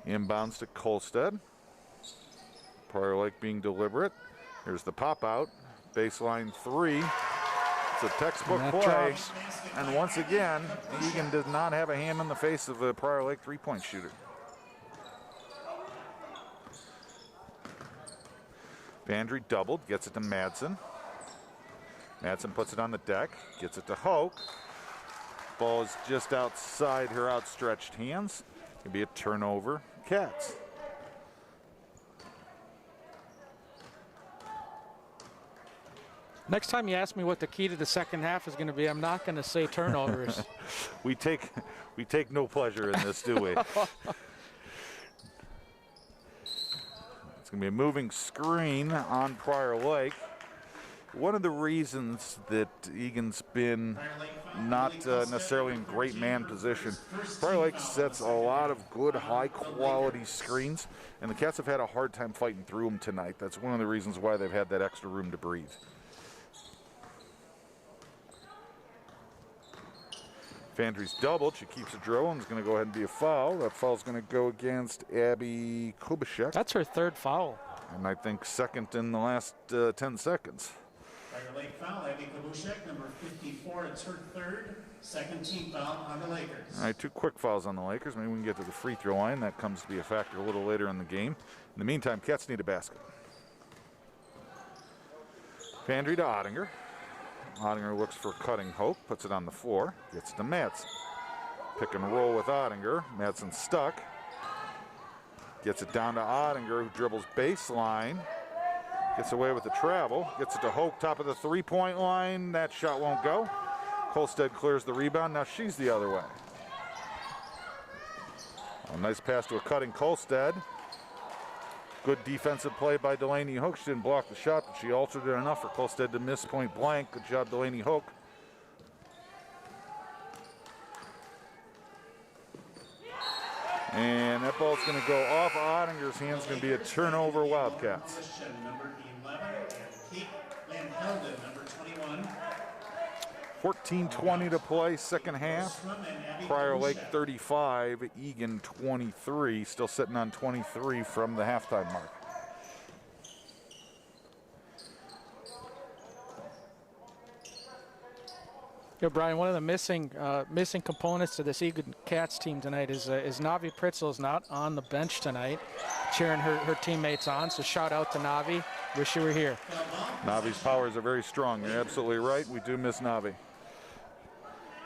Inbounds to Kolstad. Prior Lake being deliberate. Here's the pop out. Baseline three. It's a textbook play. And once again, Eagan does not have a hand in the face of a Prior Lake three-point shooter. Vandry doubled, gets it to Madsen. Madsen puts it on the deck, gets it to Hoke. Ball is just outside her outstretched hands. It'll be a turnover, Cats. Next time you ask me what the key to the second half is going to be, I'm not going to say turnovers. we take no pleasure in this, do we? It's going to be a moving screen on Prior Lake. One of the reasons that Eagan's been not necessarily in great man position, Prior Lake sets a lot of good, high-quality screens, and the Cats have had a hard time fighting through them tonight. That's one of the reasons why they've had that extra room to breathe. Vandry's doubled. She keeps it drilling. It's going to go ahead and be a foul. That foul's going to go against Abby Kubashek. That's her third foul. And I think second in the last 10 seconds. Prior Lake foul, Abby Kubashek, number 54. It's her third, second team foul on the Lakers. All right, 2 quick fouls on the Lakers. Maybe we can get to the free throw line. That comes to be a factor a little later in the game. In the meantime, Cats need a basket. Vandry to Ottinger. Ottinger looks for cutting Hope, puts it on the floor, gets it to Madsen. Pick and roll with Ottinger. Madsen stuck. Gets it down to Ottinger, who dribbles baseline. Gets away with the travel. Gets it to Hope, top of the three-point line. That shot won't go. Kolstad clears the rebound. Now she's the other way. A nice pass to a cutting Kolstad. Good defensive play by Delaney Hook. She didn't block the shot, but she altered it enough for Kolstad to miss point blank. Good job, Delaney Hook. And that ball's going to go off Ottinger's hands. Going to be a turnover, Wildcats. Number 11, and Kate Van Helden, number 21. 14:20 to play, second half. Prior Lake 35, Eagan 23. Still sitting on 23 from the halftime mark. Yeah, Brian, one of the missing components to this Eagan Cats team tonight is Navi Pritzel is not on the bench tonight, cheering her teammates on. So shout out to Navi. Wish you were here. Navi's powers are very strong. You're absolutely right. We do miss Navi.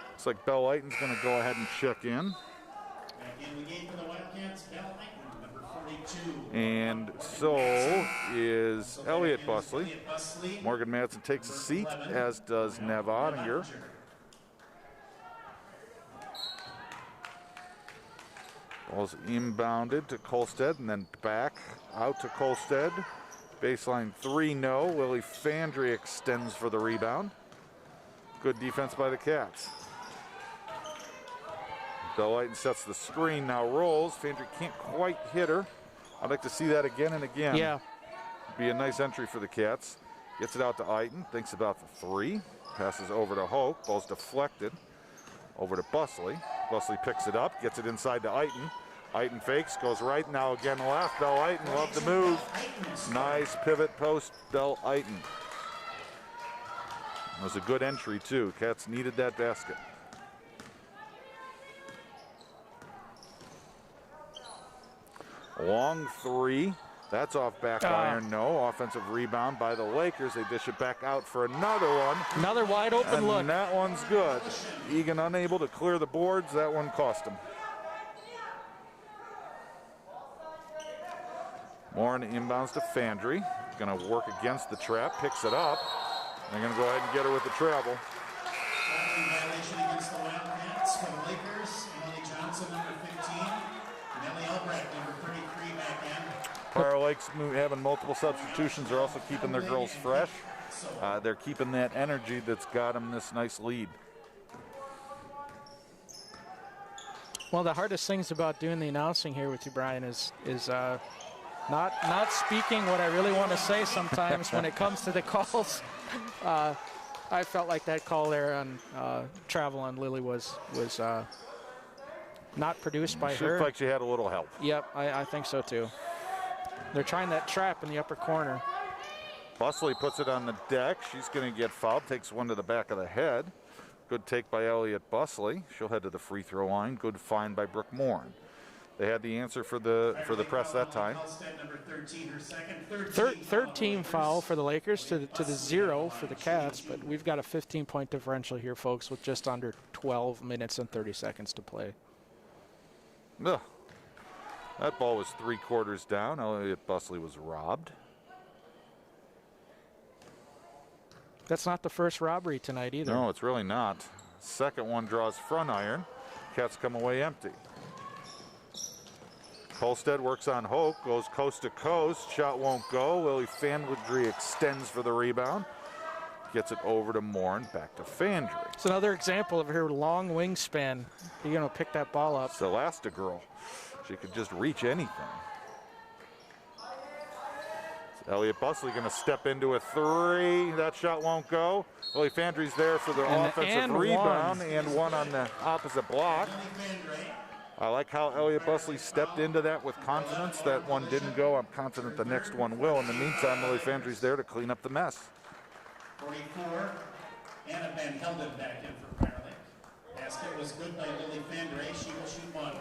Looks like Belle Lighton's going to go ahead and check in. Back in the game for the Wildcats, Belle Lighton, number 42. And so is Elliot Busley. Morgan Madsen takes a seat, as does Nev Ottinger. Ball's inbounded to Kolstad and then back out to Kolstad. Baseline 3, no. Lily Fandry extends for the rebound. Good defense by the Cats. Belle Lighton sets the screen, now rolls. Fandry can't quite hit her. I'd like to see that again and again. Yeah. Be a nice entry for the Cats. Gets it out to Eiton, thinks about the 3. Passes over to Hope, ball's deflected. Over to Busley. Busley picks it up, gets it inside to Eiton. Eiton fakes, goes right, now again left. Belle Eiton, love the move. Nice pivot post, Belle Eiton. It was a good entry too. Cats needed that basket. Long 3. That's off back iron, no. Offensive rebound by the Lakers. They dish it back out for another one. Another wide open look. And that one's good. Eagan unable to clear the boards. That one cost him. Morin inbounds to Fandry. Going to work against the trap. Picks it up. They're going to go ahead and get her with the travel. Violation against the Wildcats for the Lakers. Emily Johnson, number 15. Nellie Albrecht, number 33, back in. Prior Lake's having multiple substitutions. They're also keeping their girls fresh. They're keeping that energy that's got them this nice lead. One of the hardest things about doing the announcing here with you, Brian, is not speaking what I really want to say sometimes when it comes to the calls. I felt like that call there on travel on Lily was not produced by her. She looked like she had a little help. Yep, I think so too. They're trying that trap in the upper corner. Busley puts it on the deck. She's going to get fouled. Takes one to the back of the head. Good take by Elliot Busley. She'll head to the free throw line. Good find by Brooke Morin. They had the answer for the press that time. Number 13, her second. Third team foul for the Lakers to the 0 for the Cats, but we've got a 15-point differential here, folks, with just under 12 minutes and 30 seconds to play. Ugh. That ball was 3/4 down. Elliott Busley was robbed. That's not the first robbery tonight either. No, it's really not. Second one draws front iron. Cats come away empty. Kolstad works on Hoke, goes coast to coast. Shot won't go. Lily Fandry extends for the rebound. Gets it over to Morin, back to Fandry. It's another example of her long wingspan. You're going to pick that ball up. It's Elastigirl. She could just reach anything. Elliott Busley going to step into a 3. That shot won't go. Lily Fandry's there for the offensive rebound and one on the opposite block. I like how Elliott Busley stepped into that with confidence. That one didn't go. I'm confident the next one will. In the meantime, Lily Fandry's there to clean up the mess. 44, Anna Van Helden back in for Prior Lake. Basket was good by Lily Fandry. She will shoot one.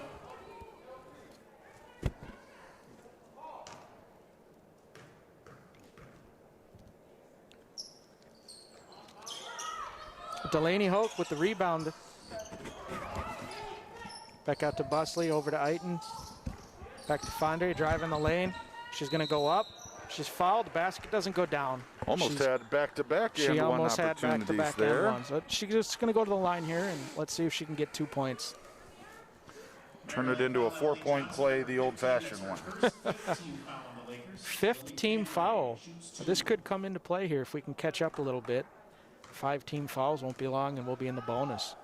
Delaney Hoke with the rebound. Back out to Busley, over to Eagan. Back to Fandry, driving the lane. She's going to go up. She's fouled. The basket doesn't go down. Almost had back-to-back and one opportunities there. She almost had back-to-back and one. So she's just going to go to the line here, and let's see if she can get 2 points. Turn it into a 4-point play, the old-fashioned one. 5th team foul. This could come into play here if we can catch up a little bit. 5 team fouls won't be long, and we'll be in the bonus.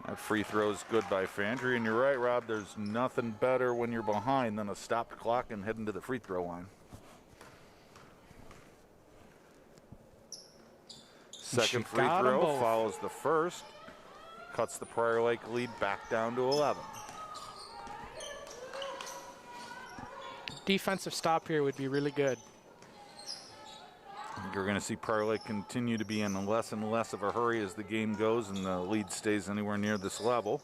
That free throw's good by Fandry, and you're right, Rob. There's nothing better when you're behind than a stopped clock and heading to the free throw line. Second free throw follows the first, cuts the Prior Lake lead back down to 11. Defensive stop here would be really good. You're going to see Prior Lake continue to be in less and less of a hurry as the game goes and the lead stays anywhere near this level.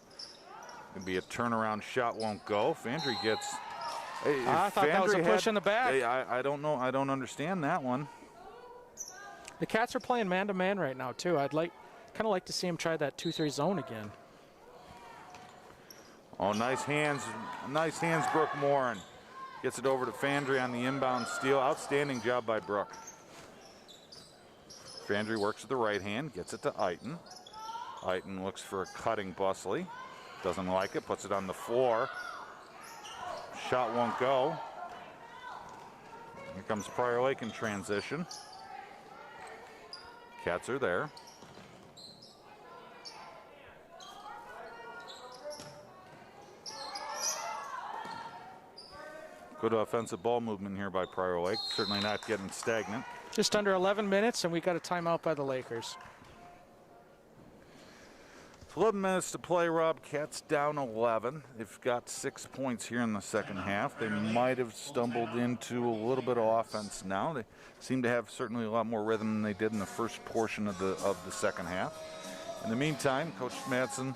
Going to be a turnaround shot, won't go. Fandry gets. Hey, I thought that was a push in the back. Hey, I don't know. I don't understand that one. The Cats are playing man-to-man right now too. I'd kind of like to see him try that 2-3 zone again. Oh, nice hands, Brooke Morin. Gets it over to Fandry on the inbound steal. Outstanding job by Brooke. Fandry works with the right hand, gets it to Eagan. Eagan looks for a cutting Busley. Doesn't like it, puts it on the floor. Shot won't go. Here comes Prior Lake in transition. Cats are there. Good offensive ball movement here by Prior Lake. Certainly not getting stagnant. Just under 11 minutes, and we got a timeout by the Lakers. 11 minutes to play, Rob. Cats down 11. They've got 6 points here in the second half. They might have stumbled into a little bit of offense now. They seem to have certainly a lot more rhythm than they did in the first portion of the second half. In the meantime, Coach Madsen,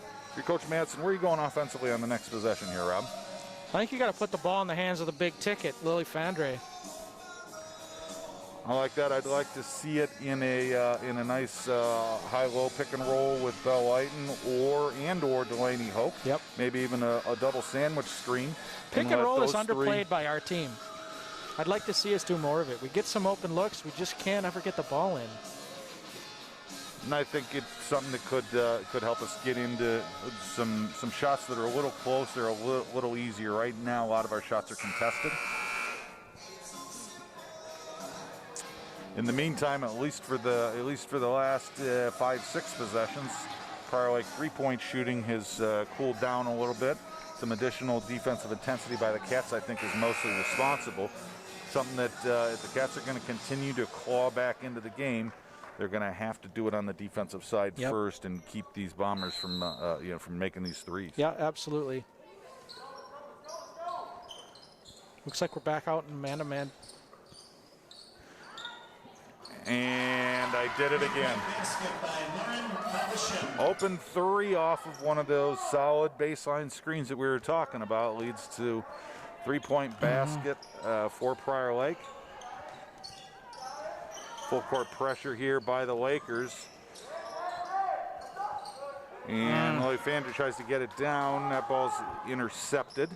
where are you going offensively on the next possession here, Rob? I think you got to put the ball in the hands of the big ticket, Lily Fandry. I like that. I'd like to see it in a nice high-low pick and roll with Belle Eagan or Delaney Hoke. Yep. Maybe even a double sandwich screen. Pick and roll is underplayed by our team. I'd like to see us do more of it. We get some open looks. We just can't ever get the ball in. And I think it's something that could help us get into some shots that are a little closer, a little easier. Right now, a lot of our shots are contested. In the meantime, at least for the last 5-6 possessions, Prior Lake three-point shooting has cooled down a little bit. Some additional defensive intensity by the Cats, I think, is mostly responsible. Something that if the Cats are going to continue to claw back into the game, they're going to have to do it on the defensive side first and keep these Bombers from from making these threes. Yeah, absolutely. Looks like we're back out in man-to-man. And And I did it again. Basket by Lauren Pavlicek. Open three off of one of those solid baseline screens that we were talking about. Leads to three-point basket for Prior Lake. Full court pressure here by the Lakers. And Lily Fandry tries to get it down. That ball's intercepted.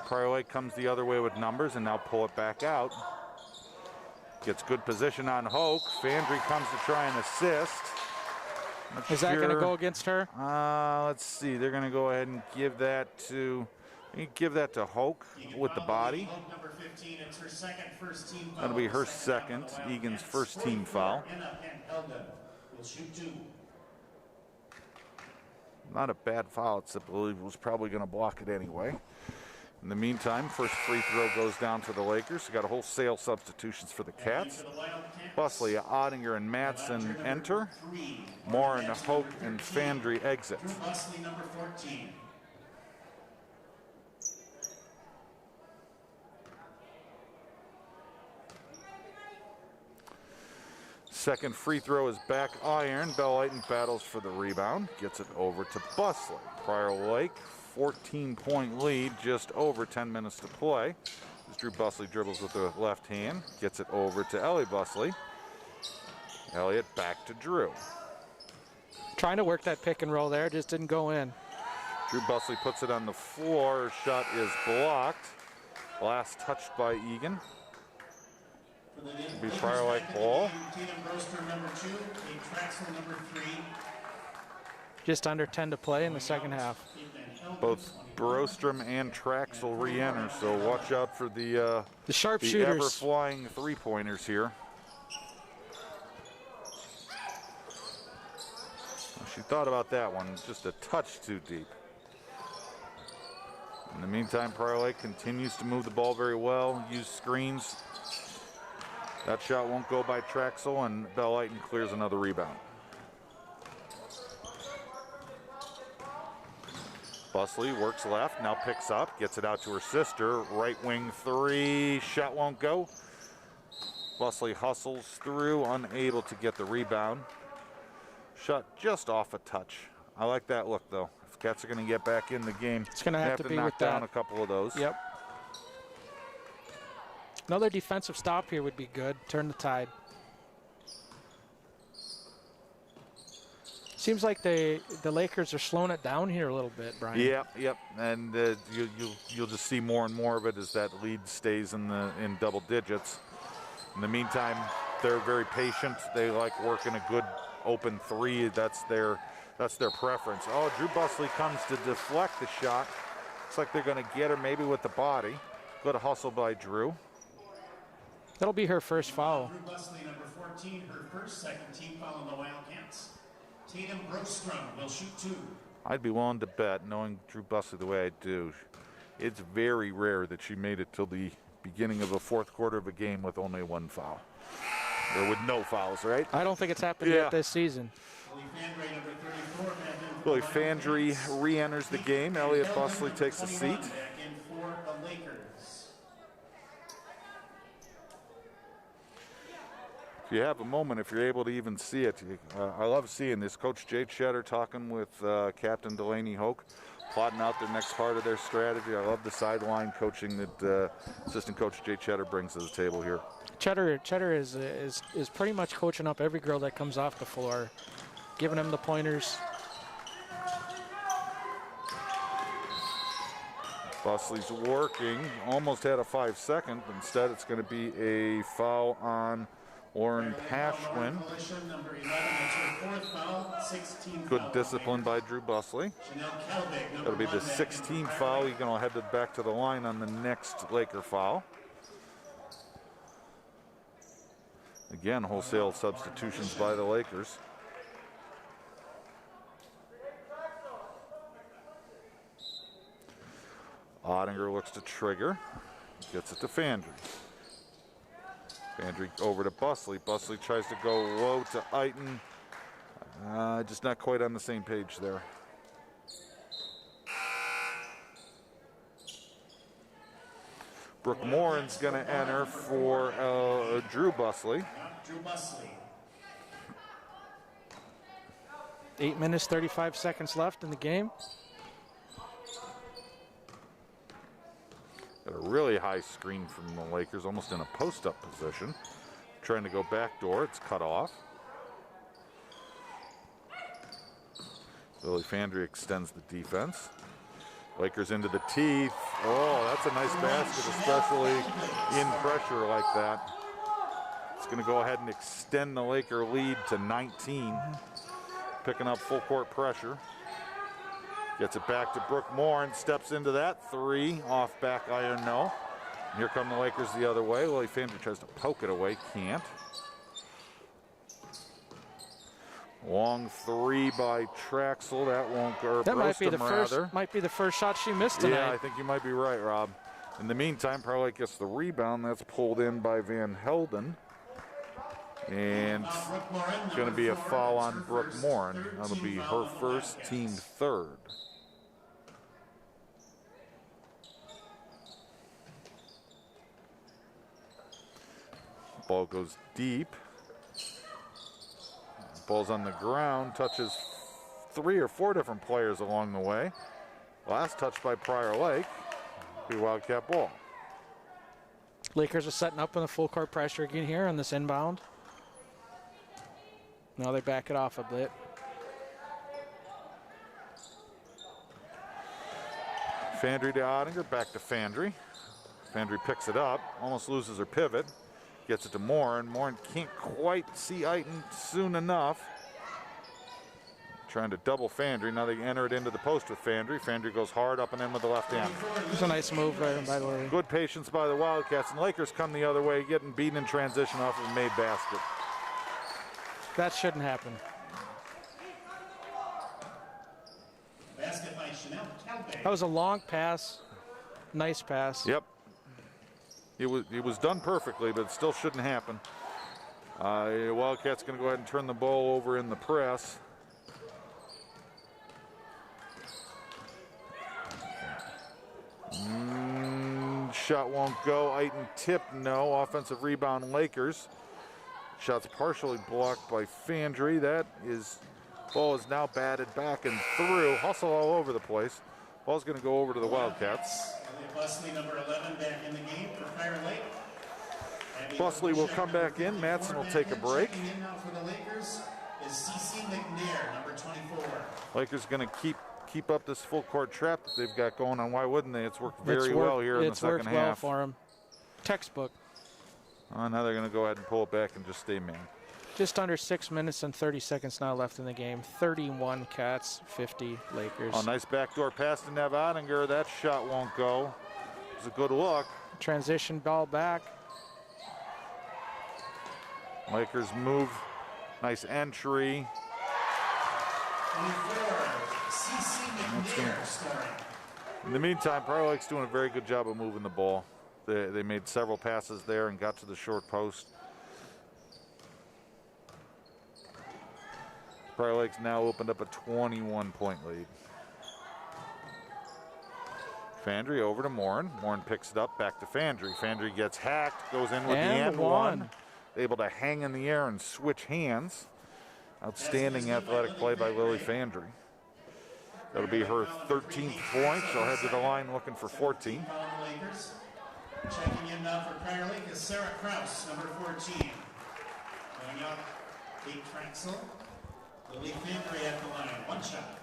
Prior Lake comes the other way with numbers and now pull it back out. Gets good position on Hoke. Fandry comes to try and assist. Is that going to go against her? Let's see. They're going to go ahead and give that to Hoke with the body. Hoke number 15, it's her second first team foul. That'll be her second. Eagan's first team foul. Anna and Helga will shoot 2. Not a bad foul, except I believe it was probably going to block it anyway. In the meantime, first free throw goes down to the Lakers. We got a wholesale substitutions for the Cats. Busley, Ottinger, and Madsen enter. Moore and Hoke and Fandry exit. Busley number 14. Second free throw is back iron. Bell Lighton battles for the rebound. Gets it over to Busley. Prior Lake, 14-point lead, just over 10 minutes to play. As Drew Busley dribbles with the left hand. Gets it over to Ellie Busley. Elliott back to Drew. Trying to work that pick and roll there, just didn't go in. Drew Busley puts it on the floor. Her shot is blocked. Last touched by Eagan. It'll be Prior Lake ball. Just under 10 to play in the second half. Both Brostrom and Trax will re-enter, so watch out for the sharpshooters. The ever-flying three-pointers here. She thought about that one, just a touch too deep. In the meantime, Prior Lake continues to move the ball very well, use screens. That shot won't go by Traxel, and Bell Lighton clears another rebound. Busley works left, now picks up, gets it out to her sister. Right wing three, shot won't go. Busley hustles through, unable to get the rebound. Shot just off a touch. I like that look, though. If Cats are going to get back in the game, it's going to have to be knock with down that. A couple of those. Yep. Another defensive stop here would be good. Turn the tide. Seems like the Lakers are slowing it down here a little bit, Brian. Yep. And you'll just see more and more of it as that lead stays in double digits. In the meantime, they're very patient. They like working a good open three. That's their preference. Oh, Drew Busley comes to deflect the shot. Looks like they're going to get her maybe with the body. Good hustle by Drew. That'll be her first foul. Drew Busley, number 14, her first second team foul on the Wildcats. Tatum Brostrom will shoot 2. I'd be willing to bet, knowing Drew Busley the way I do, it's very rare that she made it till the beginning of the fourth quarter of a game with only one foul. Or with no fouls, right? I don't think it's happened yet this season. Lily Fandry re-enters the game. Elliott Busley takes a seat. If you have a moment, if you're able to even see it, I love seeing this. Coach Jay Cheddar talking with Captain Delaney Hoke, plotting out the next part of their strategy. I love the sideline coaching that assistant coach Jay Cheddar brings to the table here. Cheddar is pretty much coaching up every girl that comes off the floor, giving them the pointers. Busley's working, almost had a 5-second, but instead it's going to be a foul on Lauren Pashwin. Good discipline by Drew Busley. That'll be the 16th foul. He's going to head back to the line on the next Laker foul. Again, wholesale substitutions by the Lakers. Ottinger looks to trigger. Gets it to Fandry. Fandry over to Busley. Busley tries to go low to Eiton. Just not quite on the same page there. Brooke Morin's going to enter for Drew Busley. Drew Busley. 8 minutes, 35 seconds left in the game. Got a really high screen from the Lakers, almost in a post-up position. Trying to go backdoor, it's cut off. Lily Fandry extends the defense. Lakers into the teeth. Oh, that's a nice basket, especially in pressure like that. It's going to go ahead and extend the Laker lead to 19. Picking up full court pressure. Gets it back to Brooke Moore and steps into that three. Off back iron, no. Here come the Lakers the other way. Lily Fandry tries to poke it away, can't. Long three by Traxel. That won't go. That might be the first shot she missed tonight. Yeah, I think you might be right, Rob. In the meantime, Prior Lake gets the rebound. That's pulled in by Van Helden. And it's going to be a foul on Brooke Morin. That'll be her first, team third. Ball goes deep. Ball's on the ground, touches 3 or 4 different players along the way. Last touch by Prior Lake, be Wildcat ball. Lakers are setting up in the full court pressure again here on this inbound. Now they back it off a bit. Fandry to Ottinger, back to Fandry. Fandry picks it up, almost loses her pivot. Gets it to Morin. Morin can't quite see Eiton soon enough. Trying to double Fandry. Now they enter it into the post with Fandry. Fandry goes hard up and in with the left hand. It's a nice move there, by the way. Good patience by the Wildcats. And Lakers come the other way, getting beaten in transition off of a made basket. That shouldn't happen. Basket by Chanel Calvey. That was a long pass. Nice pass. Yep. It was done perfectly, but it still shouldn't happen. Wildcats going to go ahead and turn the ball over in the press. Shot won't go. Eiton tip, no. Offensive rebound, Lakers. Shot's partially blocked by Fandry. Ball is now batted back and through. Hustle all over the place. Ball's going to go over to the Wildcats. Busley, number 11, back in the game for Prior Lake. Busley will come back in. Matson will take a break. Checking in now for the Lakers is CC McNair, number 24. Lakers going to keep up this full court trap that they've got going on. Why wouldn't they? It's worked very well here in the second half. It's worked well for them. Textbook. Now they're going to go ahead and pull it back and just stay man. Just under 6 minutes and 30 seconds now left in the game. 31 Cats, 50 Lakers. Oh, nice backdoor pass to Nev Ottinger. That shot won't go. It was a good look. Transition ball back. Lakers move. Nice entry. In the meantime, Prior Lake's doing a very good job of moving the ball. They made several passes there and got to the short post. Prior Lake's now opened up a 21-point lead. Fandry over to Morin. Morin picks it up, back to Fandry. Fandry gets hacked, goes in with the and one. Able to hang in the air and switch hands. Outstanding athletic play by Lily Fandry. That'll be her 13th point. She'll head to the line looking for 14. Checking in now for Prior Lake is Sarah Krause, number 14. Going out, Kate Traxel. Lily Fandry at the line, one shot.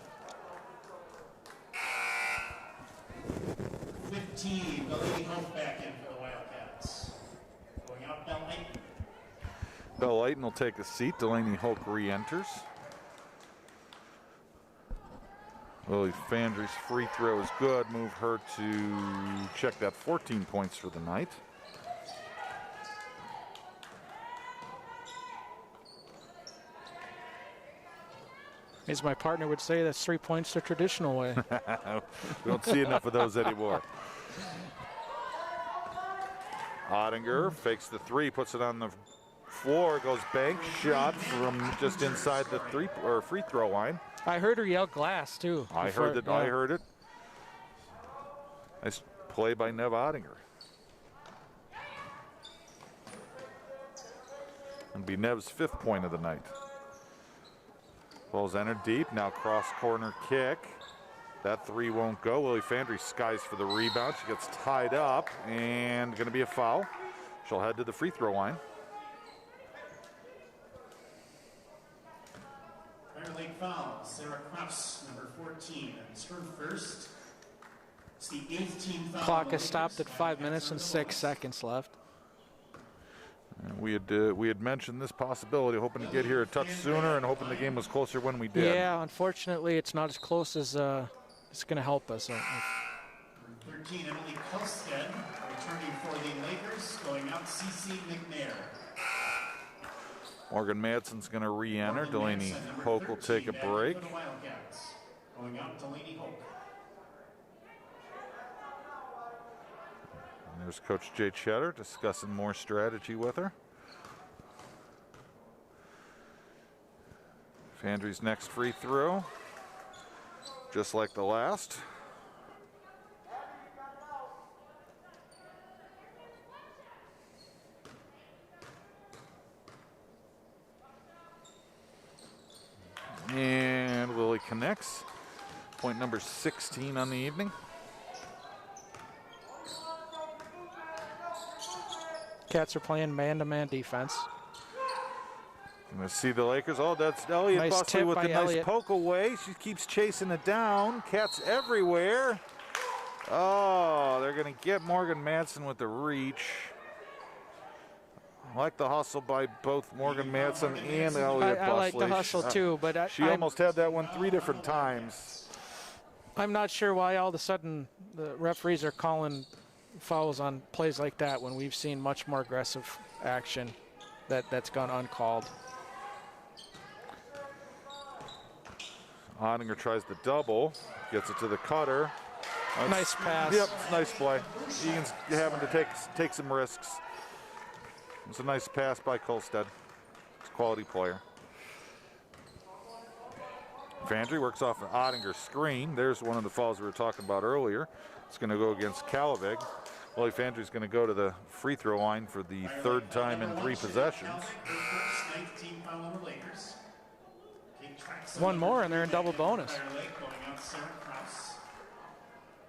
15, the Lady Hope back in for the Wildcats. Going out, Bell Eiton. Bell Eiton will take a seat. Delaney Hoke re-enters. Lily Fandry's free throw is good. Move her to check that 14 points for the night. As my partner would say, that's 3 points the traditional way. We don't see enough of those anymore. Ottinger fakes the three, puts it on the floor, goes bank shot from just inside the free throw line. I heard her yell glass too. I heard it. I heard it. Nice play by Nev Ottinger. It'll be Nev's 5th point of the night. Ball's entered deep. Now cross corner kick. That three won't go. Lily Fandry skies for the rebound. She gets tied up and going to be a foul. She'll head to the free throw line. Fire Lake foul. Sarah Krause, number 14. It's her first. It's the 8th team foul. Clock has stopped at 5 minutes and 6 seconds left. And we had mentioned this possibility, hoping to get here a touch sooner and hoping the game was closer when we did. Yeah, unfortunately, it's not as close as it's going to help us. 13, Emily Kolstad, returning for the Lakers, going out CC McNair. Morgan Madsen's going to re-enter. Delaney Hoke will take a break. For the Wildcats, going out Delaney Hoke. And there's Coach Jay Cheddar discussing more strategy with her. Fandry's next free throw, just like the last. And Lily connects. Point number 16 on the evening. Cats are playing man-to-man defense. I'm going to see the Lakers. Oh, that's Elliott Nice Busley tip with by a nice Elliott. poke away. She keeps chasing it down. Cats everywhere. Oh, they're going to get Morgan Madsen with the reach. I like the hustle by both Morgan Madsen and Elliott Busley. I like the hustle too, but She almost had that one 3 different times. I'm not sure why all of a sudden the referees are calling fouls on plays like that when we've seen much more aggressive action that's gone uncalled. Ottinger tries the double, gets it to the cutter. Nice pass. Yep, nice play. Egan's having to take some risks. It's a nice pass by Kolstad. It's a quality player. Fandry works off an Ottinger screen. There's one of the fouls we were talking about earlier. It's going to go against Kalavig. Lily Fandry's going to go to the free throw line for the 3rd time in 3 possessions. One more and they're in double bonus.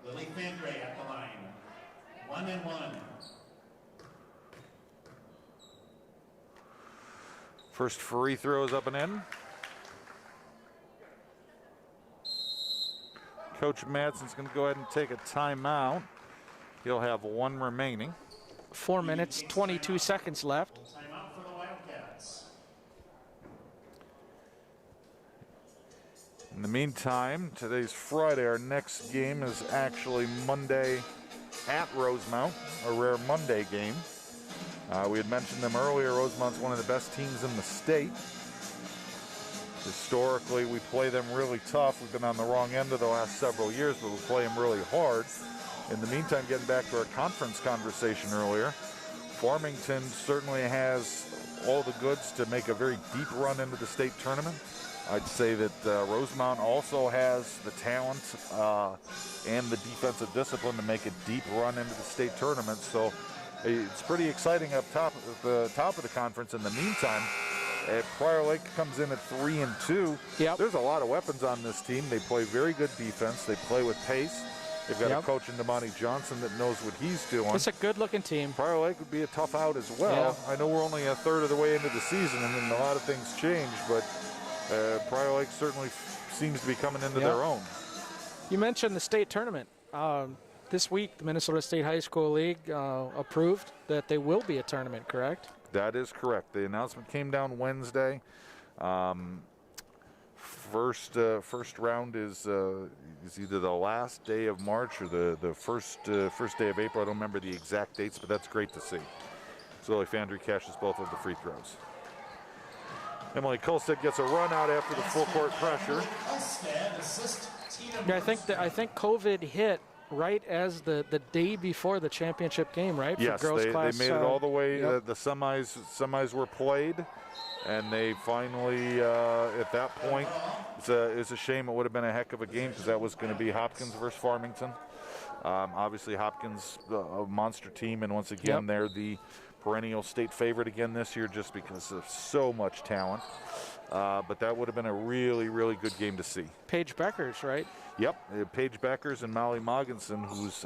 Lily Fandry at the line. 1-1. First free throw is up and in. Coach Madsen's going to go ahead and take a timeout. He'll have 1 remaining. 4 minutes, 22 seconds left. Timeout for the Wildcats. In the meantime, today's Friday. Our next game is actually Monday at Rosemount, a rare Monday game. We had mentioned them earlier. Rosemount's one of the best teams in the state. Historically, we play them really tough. We've been on the wrong end of the last several years, but we play them really hard. In the meantime, getting back to our conference conversation earlier, Farmington certainly has all the goods to make a very deep run into the state tournament. I'd say that Rosemount also has the talent and the defensive discipline to make a deep run into the state tournament. So it's pretty exciting up top at the top of the conference. In the meantime, Prior Lake comes in at 3-2. Yep. There's a lot of weapons on this team. They play very good defense. They play with pace. They've got a coach in Damani Johnson that knows what he's doing. It's a good-looking team. Prior Lake would be a tough out as well. Yeah. I know we're only a third of the way into the season, and then a lot of things change, but Prior Lake certainly seems to be coming into their own. You mentioned the state tournament. This week, the Minnesota State High School League approved that they will be a tournament, correct? That is correct. The announcement came down Wednesday. First round is either the last day of March or the first day of April. I don't remember the exact dates, but that's great to see. So Lily Fandry cashes both of the free throws. Emily Kolstad gets a run out after the full court pressure. Yeah, I think COVID hit right as the day before the championship game, right? Yes, for girls they class, made it all the way. The semis were played, and they finally, at that point, it's a shame. It would have been a heck of a game because that was going to be Hopkins versus Farmington. Obviously, Hopkins, a monster team, and once again, they're the perennial state favorite again this year just because of so much talent. But that would have been a really, really good game to see. Paige Beckers, right? Yep, Paige Beckers and Molly Moggensen, who's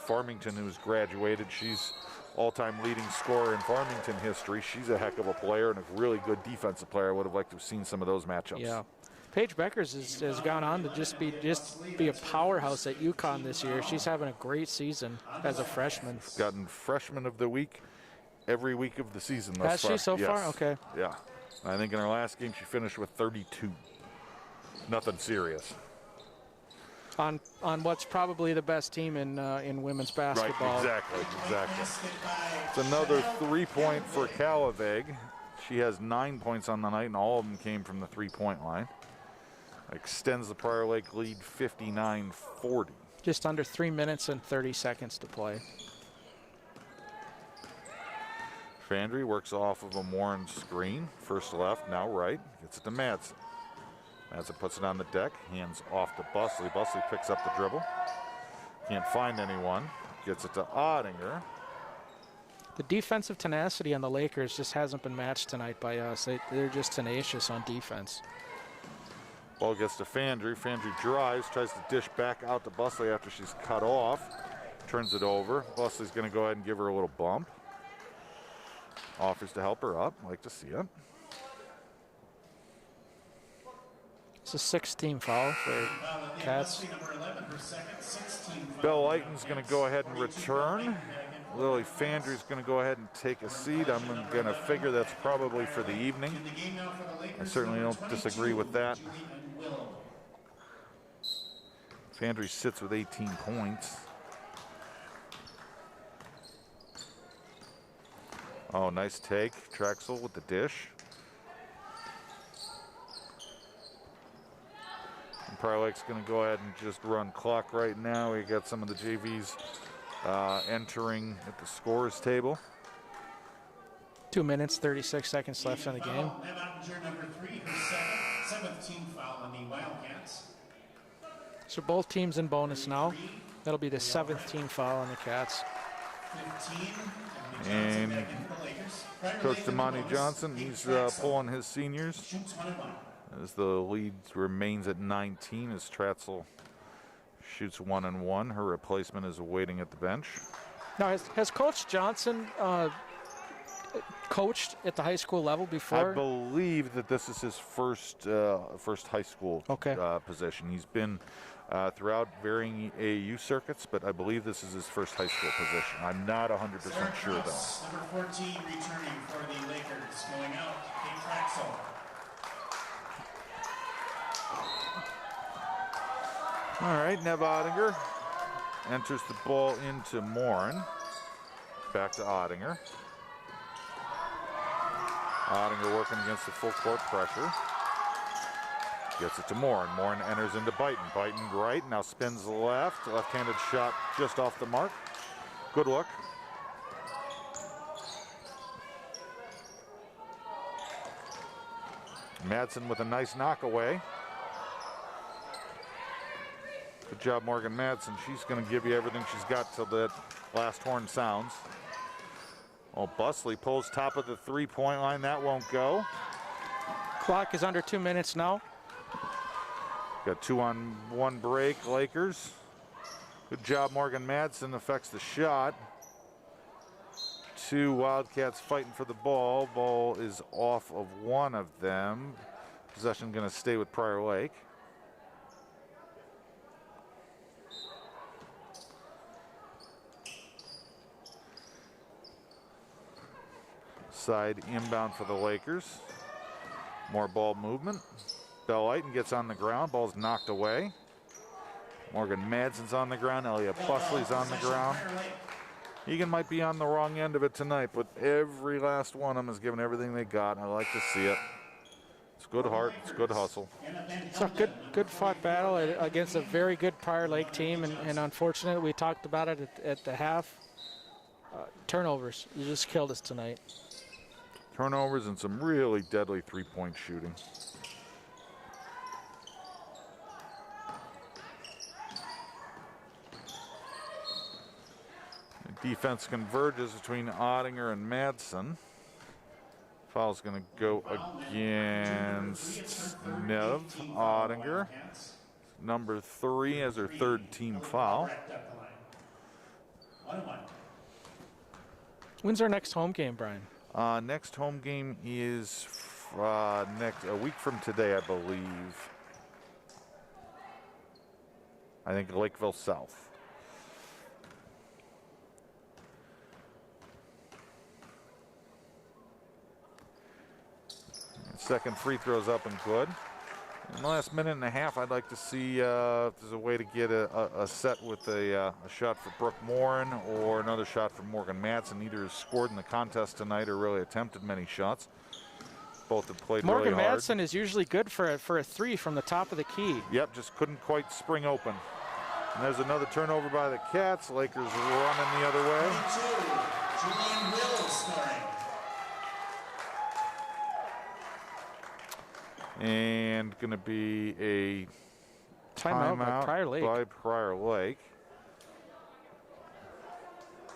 Farmington, who's graduated. She's all-time leading scorer in Farmington history. She's a heck of a player and a really good defensive player. I would have liked to have seen some of those matchups. Yeah. Paige Beckers has gone on to just be a powerhouse at UConn this year. She's having a great season as a freshman. Gotten freshman of the week every week of the season thus Has far. she so far? Okay. Yeah. I think in her last game she finished with 32. Nothing serious. On what's probably the best team in women's basketball. Right, exactly. It's another 3-point for Calaveg. She has 9 points on the night, and all of them came from the 3-point line. Extends the Prior Lake lead 59-40. Just under 3 minutes and 30 seconds to play. Fandry works off of a Morin screen. First left, now right. Gets it to Madsen. Madsen puts it on the deck. Hands off to Busley. Busley picks up the dribble. Can't find anyone. Gets it to Ottinger. The defensive tenacity on the Lakers just hasn't been matched tonight by us. They're just tenacious on defense. Ball gets to Fandry. Fandry drives, tries to dish back out to Busley after she's cut off. Turns it over. Busley's going to go ahead and give her a little bump. Offers to help her up. Like to see it. It's a 6-team foul for Cats. Bell Lighton's going to go ahead and return. Lily Fandry's going to go ahead and take a seat. I'm going to figure that's probably for the evening. I certainly don't disagree with that. Fandry sits with 18 points. Oh, nice take. Traxel with the dish. And Prior Lake's going to go ahead and just run clock right now. We got some of the JVs entering at the scorers table. 2 minutes, 36 seconds left in the game. Number 3, her seventh team foul on the Wildcats. So both teams in bonus now. That'll be the 7th team foul on the Cats. 15. And Coach Damani Johnson, he's pulling his seniors as the lead remains at 19 as Traxel shoots 1 and 1. Her replacement is waiting at the bench. Now, has Coach Johnson coached at the high school level before? I believe that this is his first high school position. He's been throughout varying AAU circuits, but I believe this is his first high school position. I'm not 100% sure, though. Number 14 returning for the Lakers, going out, Kate Traxel. All right, Nev Ottinger enters the ball into Morin. Back to Ottinger. Ottinger working against the full court pressure. Gets it to Morin. Morin enters into Byton. Byton right, now spins left. Left-handed shot just off the mark. Good look. Madsen with a nice knockaway. Good job, Morgan Madsen. She's going to give you everything she's got till that last horn sounds. Oh, Busley pulls top of the 3-point line. That won't go. Clock is under 2 minutes now. Got 2-on-1 break, Lakers. Good job, Morgan Madsen affects the shot. 2 Wildcats fighting for the ball. Ball is off of one of them. Possession going to stay with Prior Lake. Side inbound for the Lakers. More ball movement. Bell Lighton gets on the ground. Ball's knocked away. Morgan Madsen's on the ground. Elliot Busley's on the ground. Eagan might be on the wrong end of it tonight, but every last one of them has given everything they got. I like to see it. It's good heart. It's good hustle. It's a good fought battle against a very good Prior Lake team, and unfortunately, we talked about it at the half. Turnovers. You just killed us tonight. Turnovers and some really deadly 3-point shooting. Defense converges between Ottinger and Madsen. Foul's going to go against Nev Ottinger. Number 3 as her third team foul. When's our next home game, Brian? Next home game is a week from today, I believe. I think Lakeville South. Second free throw's up and good. In the last minute and a half, I'd like to see if there's a way to get a set with a shot for Brooke Morin or another shot for Morgan Madsen. Neither has scored in the contest tonight or really attempted many shots. Both have played really hard. Morgan Madsen is usually good for a 3 from the top of the key. Yep, just couldn't quite spring open. And there's another turnover by the Cats. Lakers running the other way. 22, Julian Wills scoring. And going to be a timeout by Prior Lake.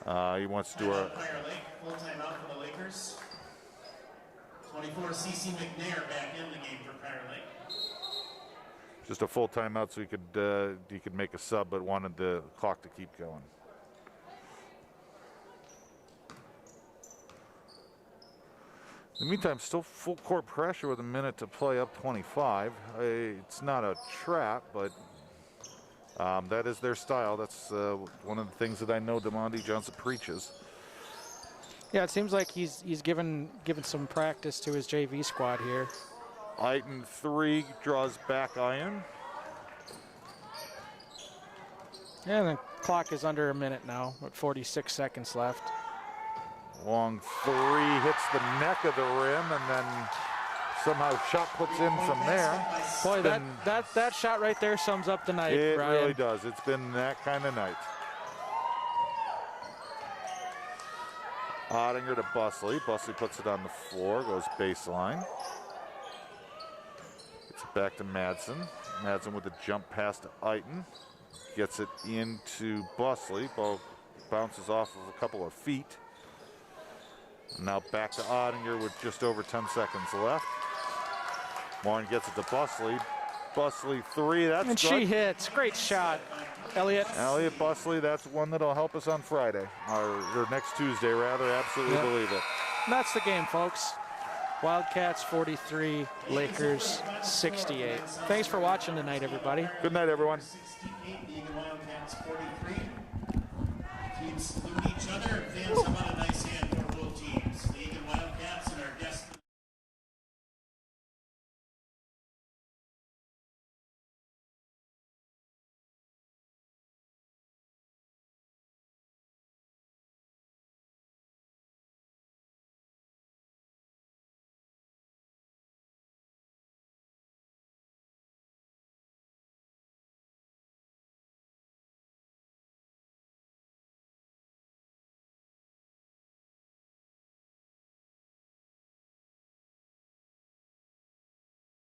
He wants to do a Prior Lake, full timeout for the Lakers. 24, CeCe McNair back in the game for Prior Lake. just a full timeout so he could make a sub, but wanted the clock to keep going. In the meantime, still full court pressure with a minute to play, up 25. It's not a trap, but that is their style. That's one of the things that I know DeMonte Johnson preaches. Yeah, it seems like he's given some practice to his JV squad here. Iton 3 draws back iron. Yeah, the clock is under a minute now, with 46 seconds left. Long 3 hits the neck of the rim, and then somehow shot puts in from there. Boy, that shot right there sums up the night, It Brian. really does. It's been that kind of night. Ottinger to Busley. Busley puts it on the floor, goes baseline. Gets it back to Madsen. Madsen with a jump pass to Iton. Gets it into Busley. Ball bounces off of a couple of feet. Now back to Ottinger with just over 10 seconds left. Warren gets it to Busley. Busley 3, that's and good. She hits. Great shot, Elliot. Elliot Busley, that's one that'll help us on Friday, or next Tuesday rather, absolutely believe it. And that's the game, folks. Wildcats 43, Lakers 68. Thanks for watching tonight, everybody. Good night, everyone. 68, the Eagan Wildcats 43. Teams salute each other, and fans have on a nice hand.